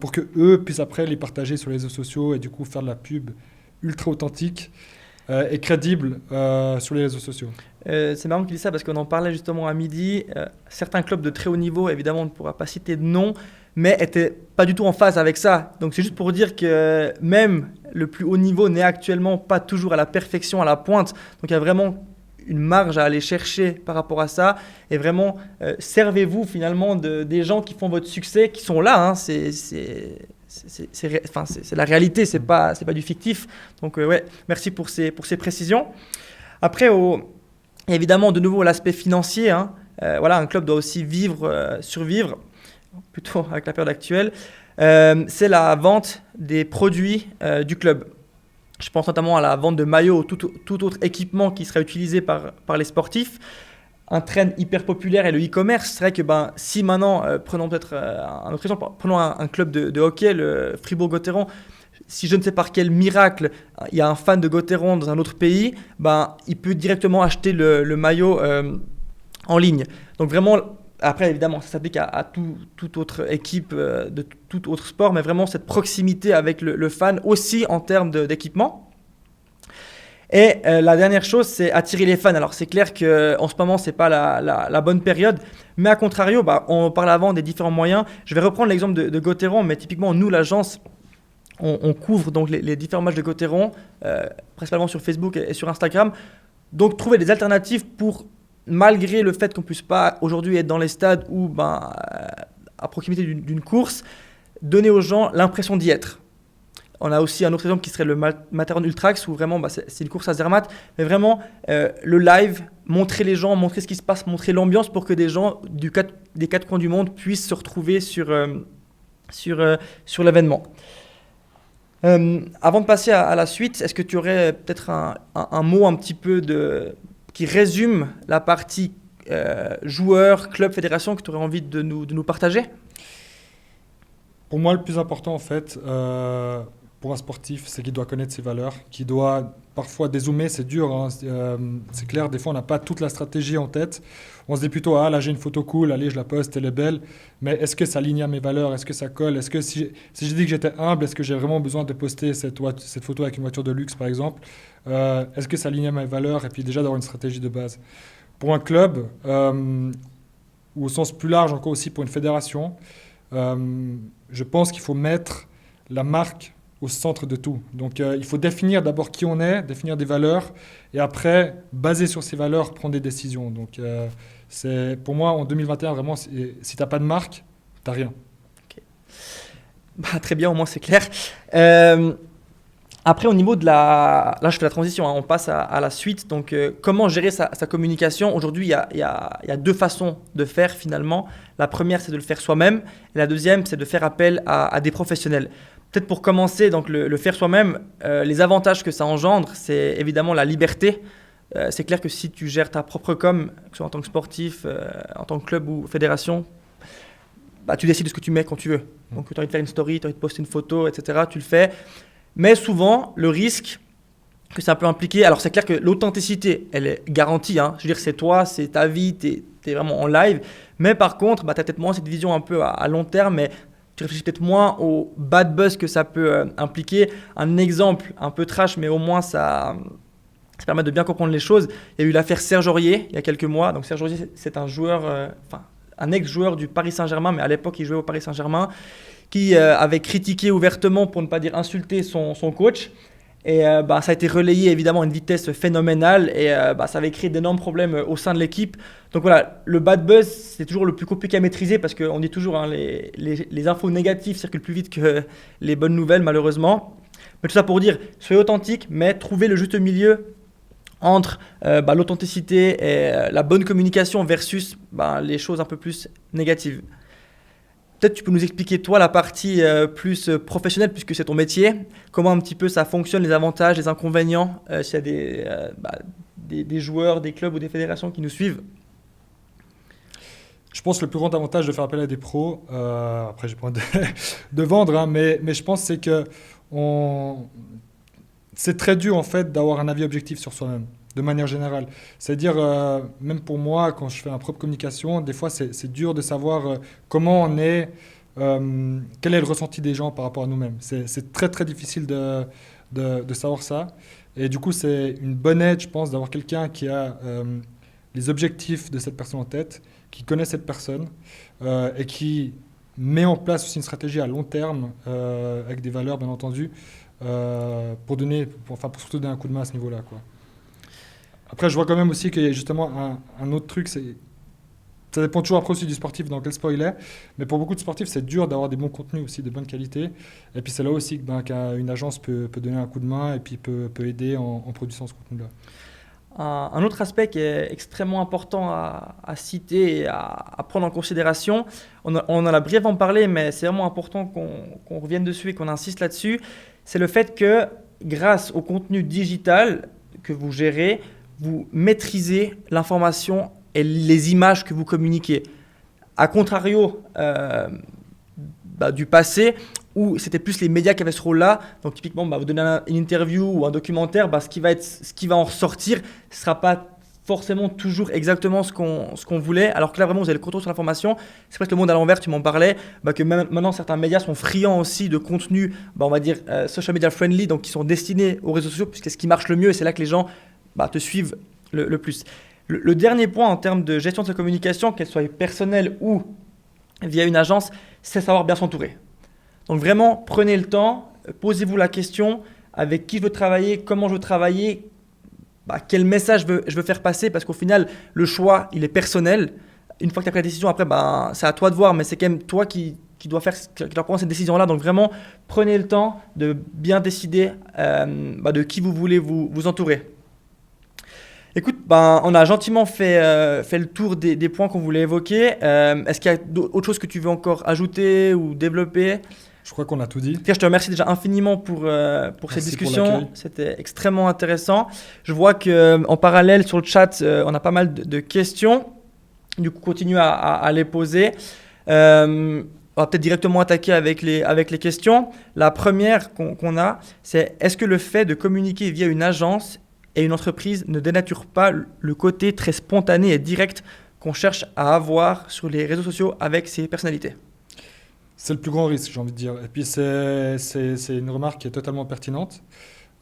Pour qu'eux puissent après les partager sur les réseaux sociaux et du coup faire de la pub ultra authentique et crédible sur les réseaux sociaux. C'est marrant que tu dis ça parce qu'on en parlait justement à midi. Certains clubs de très haut niveau, évidemment on ne pourra pas citer de nom, mais n'étaient pas du tout en phase avec ça. Donc c'est juste pour dire que même le plus haut niveau n'est actuellement pas toujours à la perfection, à la pointe. Donc il y a vraiment une marge à aller chercher par rapport à ça. Et vraiment, servez-vous finalement des gens qui font votre succès, qui sont là. C'est la réalité, c'est pas du fictif. Donc merci pour ces précisions. Après, évidemment, de nouveau, l'aspect financier. Un club doit aussi survivre, plutôt avec la période actuelle. C'est la vente des produits du club. Je pense notamment à la vente de maillots ou tout autre équipement qui serait utilisé par les sportifs. Un trend hyper populaire est le e-commerce. C'est vrai que si maintenant, prenons peut-être un autre exemple, prenons un club de hockey, le Fribourg-Gotteron, si je ne sais par quel miracle, il y a un fan de Gauthieron dans un autre pays, ben, il peut directement acheter le maillot en ligne. Donc vraiment, après évidemment, ça s'applique à toute autre équipe de tout autre sport, mais vraiment cette proximité avec le fan aussi en termes d'équipement. Et la dernière chose, c'est attirer les fans. Alors c'est clair qu'en ce moment, ce n'est pas la bonne période, mais à contrario, bah, on parlait avant des différents moyens. Je vais reprendre l'exemple de Gauthieron, mais typiquement, nous, l'agence, on couvre donc les différents matchs de Gauthieron, principalement sur Facebook et sur Instagram. Donc trouver des alternatives pour, malgré le fait qu'on ne puisse pas aujourd'hui être dans les stades ou à proximité d'une course, donner aux gens l'impression d'y être. On a aussi un autre exemple qui serait le Matterhorn Ultrax où vraiment c'est une course à Zermatt, mais vraiment le live, montrer les gens, montrer ce qui se passe, montrer l'ambiance pour que des gens des quatre coins du monde puissent se retrouver sur l'événement. Avant de passer à la suite, est-ce que tu aurais peut-être un mot un petit peu qui résume la partie joueur, club, fédération que tu aurais envie de nous partager ? Pour moi, le plus important, en fait, pour un sportif, c'est qu'il doit connaître ses valeurs, qu'il doit parfois dézoomer, c'est dur, hein, c'est clair, des fois on n'a pas toute la stratégie en tête. On se dit plutôt, ah là j'ai une photo cool, allez je la poste, elle est belle, mais est-ce que ça aligne à mes valeurs, est-ce que ça colle, est-ce que si j'ai dit que j'étais humble, est-ce que j'ai vraiment besoin de poster cette photo avec une voiture de luxe par exemple, est-ce que ça aligne à mes valeurs, et puis déjà d'avoir une stratégie de base. Pour un club, ou au sens plus large encore aussi pour une fédération, je pense qu'il faut mettre la marque au centre de tout. Donc il faut définir d'abord qui on est, définir des valeurs, et après, basé sur ces valeurs, prendre des décisions. Donc c'est, pour moi, en 2021, vraiment, si tu n'as pas de marque, tu n'as rien. Okay. Bah, très bien, au moins c'est clair. Après, au niveau de là je fais la transition, hein, on passe à la suite. Donc comment gérer sa communication ? Aujourd'hui, il y a deux façons de faire finalement. La première, c'est de le faire soi-même, et la deuxième, c'est de faire appel à des professionnels. Peut-être pour commencer, donc le faire soi-même, les avantages que ça engendre, c'est évidemment la liberté. C'est clair que si tu gères ta propre com, que ce soit en tant que sportif, en tant que club ou fédération, bah, tu décides de ce que tu mets quand tu veux. Donc tu as envie de faire une story, tu as envie de poster une photo, etc., tu le fais. Mais souvent, le risque que ça peut impliquer, alors c'est clair que l'authenticité, elle est garantie. Hein. Je veux dire, c'est toi, c'est ta vie, tu es vraiment en live. Mais par contre, bah, tu as peut-être moins cette vision un peu à long terme, mais tu réfléchis peut-être moins au bad buzz que ça peut impliquer. Un exemple un peu trash, mais au moins ça permet de bien comprendre les choses. Il y a eu l'affaire Serge Aurier il y a quelques mois. Donc Serge Aurier, c'est un joueur, un ex-joueur du Paris Saint-Germain, mais à l'époque, il jouait au Paris Saint-Germain, qui avait critiqué ouvertement, pour ne pas dire insulté, son coach. Et ça a été relayé évidemment à une vitesse phénoménale et ça avait créé d'énormes problèmes au sein de l'équipe. Donc voilà, le bad buzz, c'est toujours le plus compliqué à maîtriser parce qu'on dit toujours, hein, les infos négatives circulent plus vite que les bonnes nouvelles malheureusement. Mais tout ça pour dire, soyez authentique, mais trouvez le juste milieu entre l'authenticité et la bonne communication versus les choses un peu plus négatives. Peut-être tu peux nous expliquer, toi, la partie plus professionnelle, puisque c'est ton métier. Comment un petit peu ça fonctionne, les avantages, les inconvénients, s'il y a des joueurs, des clubs ou des fédérations qui nous suivent. Je pense que le plus grand avantage de faire appel à des pros, après j'ai pas envie de vendre, hein, mais je pense que c'est que c'est très dur en fait d'avoir un avis objectif sur soi-même. De manière générale. C'est-à-dire, même pour moi, quand je fais ma propre communication, des fois, c'est dur de savoir comment on est, quel est le ressenti des gens par rapport à nous-mêmes. C'est très, très difficile de savoir ça. Et du coup, c'est une bonne aide, je pense, d'avoir quelqu'un qui a les objectifs de cette personne en tête, qui connaît cette personne et qui met en place aussi une stratégie à long terme, avec des valeurs, bien entendu, pour surtout donner un coup de main à ce niveau-là, quoi. Après, je vois quand même aussi qu'il y a justement un autre truc, ça dépend toujours après aussi du sportif, dans quel sport il est, mais pour beaucoup de sportifs, c'est dur d'avoir des bons contenus aussi, de bonne qualité, et puis c'est là aussi qu'une agence peut donner un coup de main et puis peut aider en produisant ce contenu-là. Un autre aspect qui est extrêmement important à citer et à prendre en considération, on en a brièvement parlé, mais c'est vraiment important qu'on revienne dessus et qu'on insiste là-dessus, c'est le fait que grâce au contenu digital que vous gérez, vous maîtrisez l'information et les images que vous communiquez. A contrario du passé, où c'était plus les médias qui avaient ce rôle-là. Donc typiquement, vous donnez une interview ou un documentaire, ce qui va en ressortir ne sera pas forcément toujours exactement ce qu'on voulait, alors que là vraiment vous avez le contrôle sur l'information. C'est presque le monde à l'envers, tu m'en parlais, que maintenant certains médias sont friands aussi de contenu, on va dire social media friendly, donc qui sont destinés aux réseaux sociaux, puisque c'est ce qui marche le mieux et c'est là que les gens te suivent le plus. Le dernier point en termes de gestion de sa communication, qu'elle soit personnelle ou via une agence, c'est savoir bien s'entourer. Donc vraiment, prenez le temps, posez-vous la question, avec qui je veux travailler, comment je veux travailler, quel message je veux faire passer, parce qu'au final, le choix, il est personnel. Une fois que tu as pris la décision, après, c'est à toi de voir, mais c'est quand même toi qui dois prendre cette décision-là. Donc vraiment, prenez le temps de bien décider de qui vous voulez vous entourer. Écoute, on a gentiment fait le tour des points qu'on voulait évoquer. Est-ce qu'il y a autre chose que tu veux encore ajouter ou développer ? Je crois qu'on a tout dit. Pierre, je te remercie déjà infiniment pour cette discussion. C'était extrêmement intéressant. Je vois qu'en parallèle, sur le chat, on a pas mal de questions. Du coup, continue à les poser. On va peut-être directement attaquer avec les questions. La première qu'on a, c'est est-ce que le fait de communiquer via une agence et une entreprise ne dénature pas le côté très spontané et direct qu'on cherche à avoir sur les réseaux sociaux avec ces personnalités ? C'est le plus grand risque, j'ai envie de dire. Et puis, c'est une remarque qui est totalement pertinente.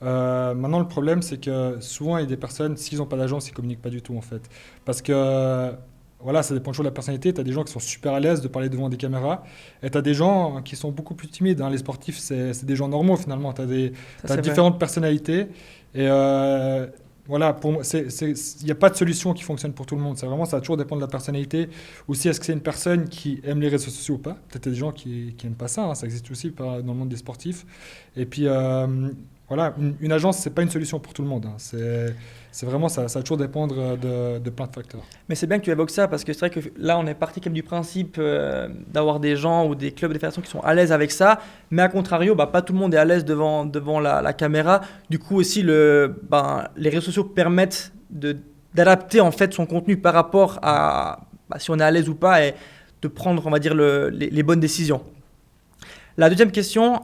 Maintenant, le problème, c'est que souvent, il y a des personnes, s'ils n'ont pas d'agence, ils ne communiquent pas du tout, en fait. Parce que, voilà, ça dépend toujours de la personnalité. Tu as des gens qui sont super à l'aise de parler devant des caméras. Et tu as des gens qui sont beaucoup plus timides. Les sportifs, c'est des gens normaux, finalement. Tu as différentes personnalités. Et voilà, pour moi, il n'y a pas de solution qui fonctionne pour tout le monde. Ça va toujours dépendre de la personnalité. Aussi, est-ce que c'est une personne qui aime les réseaux sociaux ou pas ? Peut-être des gens qui n'aiment pas ça. Ça existe aussi dans le monde des sportifs. Et puis, voilà, une agence, ce n'est pas une solution pour tout le monde. C'est vraiment, ça va toujours dépendre de plein de facteurs. Mais c'est bien que tu évoques ça, parce que c'est vrai que là, on est parti quand même du principe d'avoir des gens ou des clubs, des fédérations qui sont à l'aise avec ça. Mais à contrario, pas tout le monde est à l'aise devant la caméra. Du coup aussi, les réseaux sociaux permettent d'adapter en fait son contenu par rapport à si on est à l'aise ou pas, et de prendre, on va dire, les bonnes décisions. La deuxième question,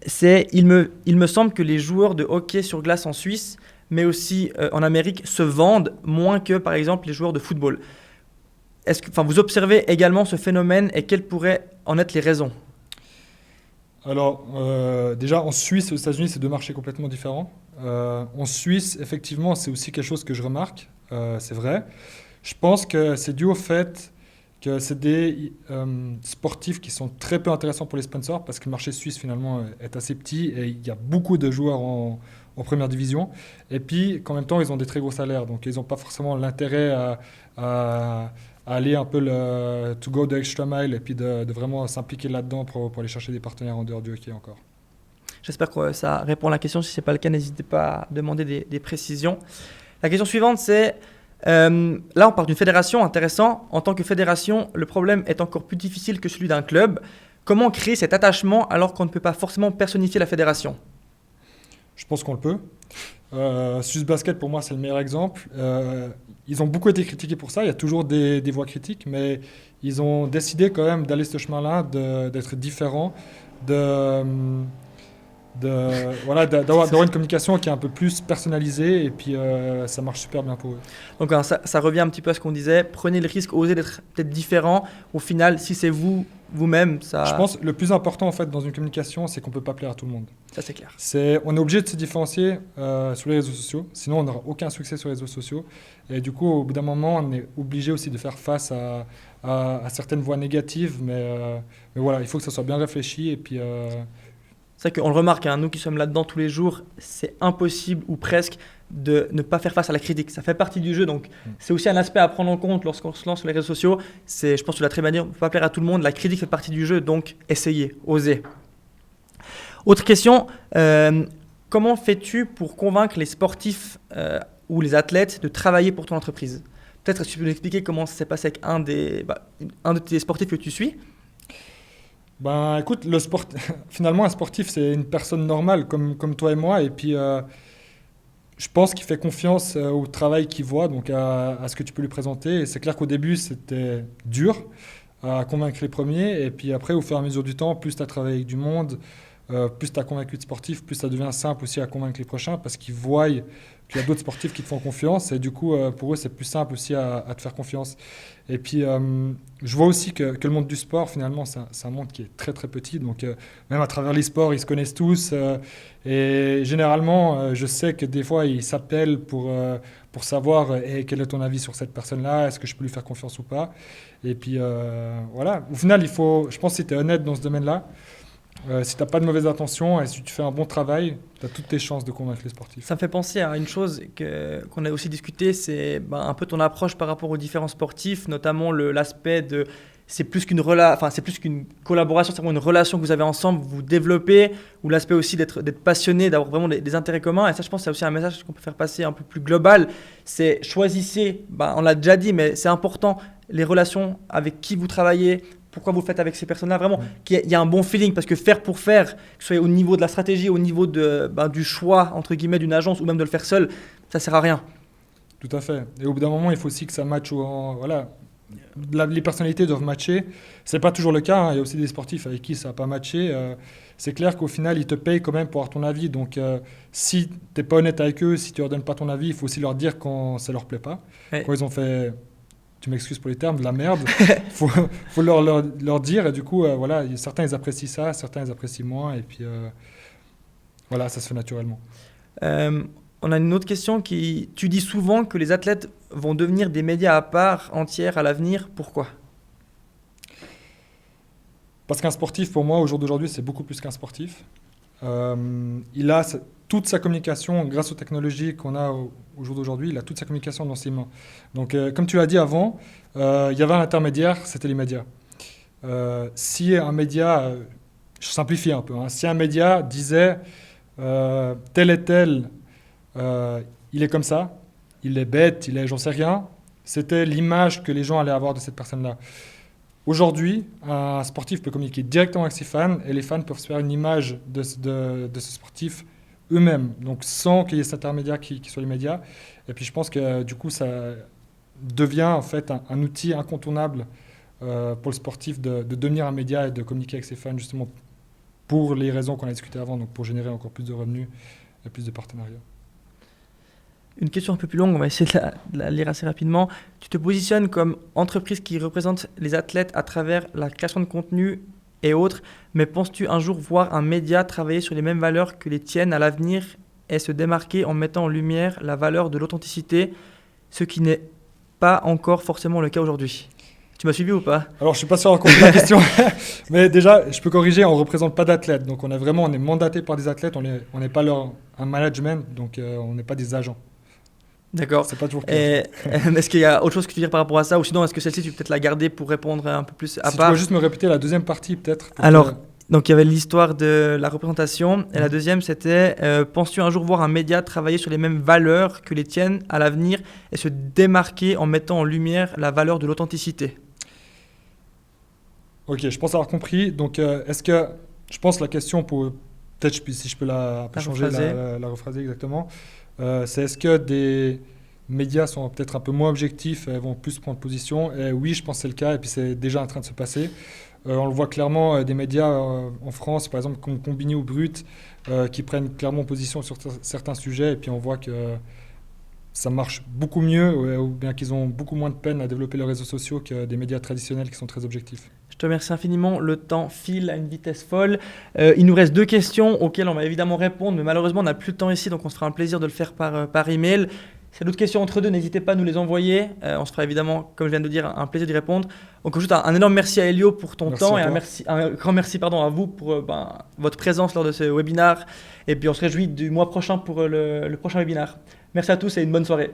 c'est il me semble que les joueurs de hockey sur glace en Suisse, mais aussi en Amérique, se vendent moins que, par exemple, les joueurs de football. Vous observez également ce phénomène et quelles pourraient en être les raisons ? Alors, déjà, en Suisse et aux États-Unis, c'est deux marchés complètement différents. En Suisse, effectivement, c'est aussi quelque chose que je remarque, c'est vrai. Je pense que c'est dû au fait que c'est des sportifs qui sont très peu intéressants pour les sponsors, parce que le marché suisse, finalement, est assez petit et il y a beaucoup de joueurs en première division. Et puis, qu'en même temps, ils ont des très gros salaires. Donc, ils n'ont pas forcément l'intérêt à aller un peu to go the extra mile et puis de vraiment s'impliquer là-dedans pour aller chercher des partenaires en dehors du hockey encore. J'espère que ça répond à la question. Si ce n'est pas le cas, n'hésitez pas à demander des précisions. La question suivante, c'est là, on parle d'une fédération, intéressant. En tant que fédération, le problème est encore plus difficile que celui d'un club. Comment créer cet attachement alors qu'on ne peut pas forcément personnifier la fédération ? Je pense qu'on le peut. Swiss Basket, pour moi, c'est le meilleur exemple. Ils ont beaucoup été critiqués pour ça. Il y a toujours des voix critiques, mais ils ont décidé quand même d'aller ce chemin-là, d'être différents, d'avoir une communication qui est un peu plus personnalisée, et puis ça marche super bien pour eux. Donc ça revient un petit peu à ce qu'on disait, prenez le risque, osez d'être peut-être différent. Au final, si c'est vous-même, ça... Je pense que le plus important en fait dans une communication, c'est qu'on ne peut pas plaire à tout le monde. Ça c'est clair. On est obligé de se différencier sur les réseaux sociaux, sinon on n'aura aucun succès sur les réseaux sociaux. Et du coup, au bout d'un moment, on est obligé aussi de faire face à certaines voix négatives, mais voilà, il faut que ça soit bien réfléchi, et puis... C'est vrai qu'on le remarque, nous qui sommes là-dedans tous les jours, c'est impossible ou presque de ne pas faire face à la critique. Ça fait partie du jeu, donc c'est aussi un aspect à prendre en compte lorsqu'on se lance sur les réseaux sociaux. Je pense que tu l'as très bien dit, on ne peut pas plaire à tout le monde, la critique fait partie du jeu, donc essayez, osez. Autre question, comment fais-tu pour convaincre les sportifs ou les athlètes de travailler pour ton entreprise ? Peut-être que tu peux nous expliquer comment ça s'est passé avec un de tes sportifs que tu suis ? Écoute, finalement, un sportif, c'est une personne normale comme toi et moi. Et puis, je pense qu'il fait confiance au travail qu'il voit, donc à ce que tu peux lui présenter. Et c'est clair qu'au début, c'était dur. à convaincre les premiers. Et puis après, au fur et à mesure du temps, plus tu as travaillé avec du monde, plus tu as convaincu de sportifs, plus ça devient simple aussi à convaincre les prochains parce qu'ils voient qu'il y a d'autres sportifs qui te font confiance. Et du coup, pour eux, c'est plus simple aussi à te faire confiance. Et puis, je vois aussi que le monde du sport, finalement, c'est un monde qui est très, très petit. Donc, même à travers les sports, ils se connaissent tous. Et généralement, je sais que des fois, ils s'appellent pour savoir quel est ton avis sur cette personne-là, est-ce que je peux lui faire confiance ou pas. Et puis, voilà. Au final, je pense que si tu es honnête dans ce domaine-là, si tu n'as pas de mauvaises intentions et si tu fais un bon travail, tu as toutes tes chances de convaincre les sportifs. Ça me fait penser à une chose qu'on a aussi discuté, c'est un peu ton approche par rapport aux différents sportifs, notamment l'aspect de c'est plus qu'une collaboration, c'est vraiment une relation que vous avez ensemble, vous développez, ou l'aspect aussi d'être passionné, d'avoir vraiment des intérêts communs. Et ça, je pense, c'est aussi un message qu'on peut faire passer un peu plus global. C'est choisissez, on l'a déjà dit, mais c'est important, les relations avec qui vous travaillez, pourquoi vous le faites avec ces personnes-là, vraiment, qu'il y a un bon feeling, parce que faire pour faire, que ce soit au niveau de la stratégie, au niveau du choix, entre guillemets, d'une agence, ou même de le faire seul, ça ne sert à rien. Tout à fait. Et au bout d'un moment, il faut aussi que ça matche. Voilà. Les personnalités doivent matcher. Ce n'est pas toujours le cas, hein. Il y a aussi des sportifs avec qui ça n'a pas matché. C'est clair qu'au final, ils te payent quand même pour avoir ton avis. Donc, si tu n'es pas honnête avec eux, si tu ne leur donnes pas ton avis, il faut aussi leur dire quand ça ne leur plaît pas. Ouais. Quand ils ont fait... Tu m'excuses pour les termes, de la merde, faut leur dire. Et du coup, voilà, certains, ils apprécient ça, certains, ils apprécient moins. Et puis, voilà, ça se fait naturellement. On a une autre question tu dis souvent que les athlètes vont devenir des médias à part entière à l'avenir. Pourquoi ? Parce qu'un sportif, pour moi, au jour d'aujourd'hui, c'est beaucoup plus qu'un sportif. Il a toute sa communication, grâce aux technologies qu'on a au jour d'aujourd'hui, il a toute sa communication dans ses mains. Donc, comme tu l'as dit avant, il y avait un intermédiaire, c'était les médias. Si un média, je simplifie un peu, hein, si un média disait tel et tel, il est comme ça, il est bête, il est j'en sais rien, c'était l'image que les gens allaient avoir de cette personne-là. Aujourd'hui, un sportif peut communiquer directement avec ses fans et les fans peuvent se faire une image de ce sportif eux-mêmes, donc sans qu'il y ait cet intermédiaire qui soit les médias. Et puis je pense que du coup, ça devient en fait un outil incontournable pour le sportif de devenir un média et de communiquer avec ses fans justement pour les raisons qu'on a discutées avant, donc pour générer encore plus de revenus et plus de partenariats. Une question un peu plus longue, on va essayer de la lire assez rapidement. Tu te positionnes comme entreprise qui représente les athlètes à travers la création de contenu et autres, mais penses-tu un jour voir un média travailler sur les mêmes valeurs que les tiennes à l'avenir et se démarquer en mettant en lumière la valeur de l'authenticité, ce qui n'est pas encore forcément le cas aujourd'hui ? Tu m'as suivi ou pas ? Alors, je ne suis pas sûr encore de la question, mais déjà, je peux corriger, on ne représente pas d'athlètes. Donc, on est mandaté par des athlètes, on n'est pas un management, donc on n'est pas des agents. D'accord. C'est pas toujours clair. Est-ce qu'il y a autre chose que tu veux dire par rapport à ça ? Ou sinon, est-ce que celle-ci, tu peux peut-être la garder pour répondre un peu plus à part ? Si tu peux juste me répéter la deuxième partie, peut-être. Alors, donc il y avait l'histoire de la représentation. Et la deuxième, c'était penses-tu un jour voir un média travailler sur les mêmes valeurs que les tiennes à l'avenir et se démarquer en mettant en lumière la valeur de l'authenticité ? Ok, je pense avoir compris. Donc, est-ce que... Je pense la question, peut-être si je peux la rephraser exactement, c'est est-ce que des médias sont peut-être un peu moins objectifs et vont plus prendre position ? Et oui, je pense que c'est le cas et puis c'est déjà en train de se passer. On le voit clairement, des médias en France, par exemple comme Combini ou Brut, qui prennent clairement position sur certains sujets et puis on voit que ça marche beaucoup mieux ou bien qu'ils ont beaucoup moins de peine à développer les réseaux sociaux que des médias traditionnels qui sont très objectifs. Je te remercie infiniment. Le temps file à une vitesse folle. Il nous reste 2 questions auxquelles on va évidemment répondre, mais malheureusement, on n'a plus de temps ici, donc on se fera un plaisir de le faire par email. Si y a d'autres questions entre deux, n'hésitez pas à nous les envoyer. On se fera évidemment, comme je viens de dire, un plaisir d'y répondre. Donc, juste un énorme merci à Elio pour ton temps et un grand merci à vous pour votre présence lors de ce webinaire. Et puis, on se réjouit du mois prochain pour le prochain webinaire. Merci à tous et une bonne soirée.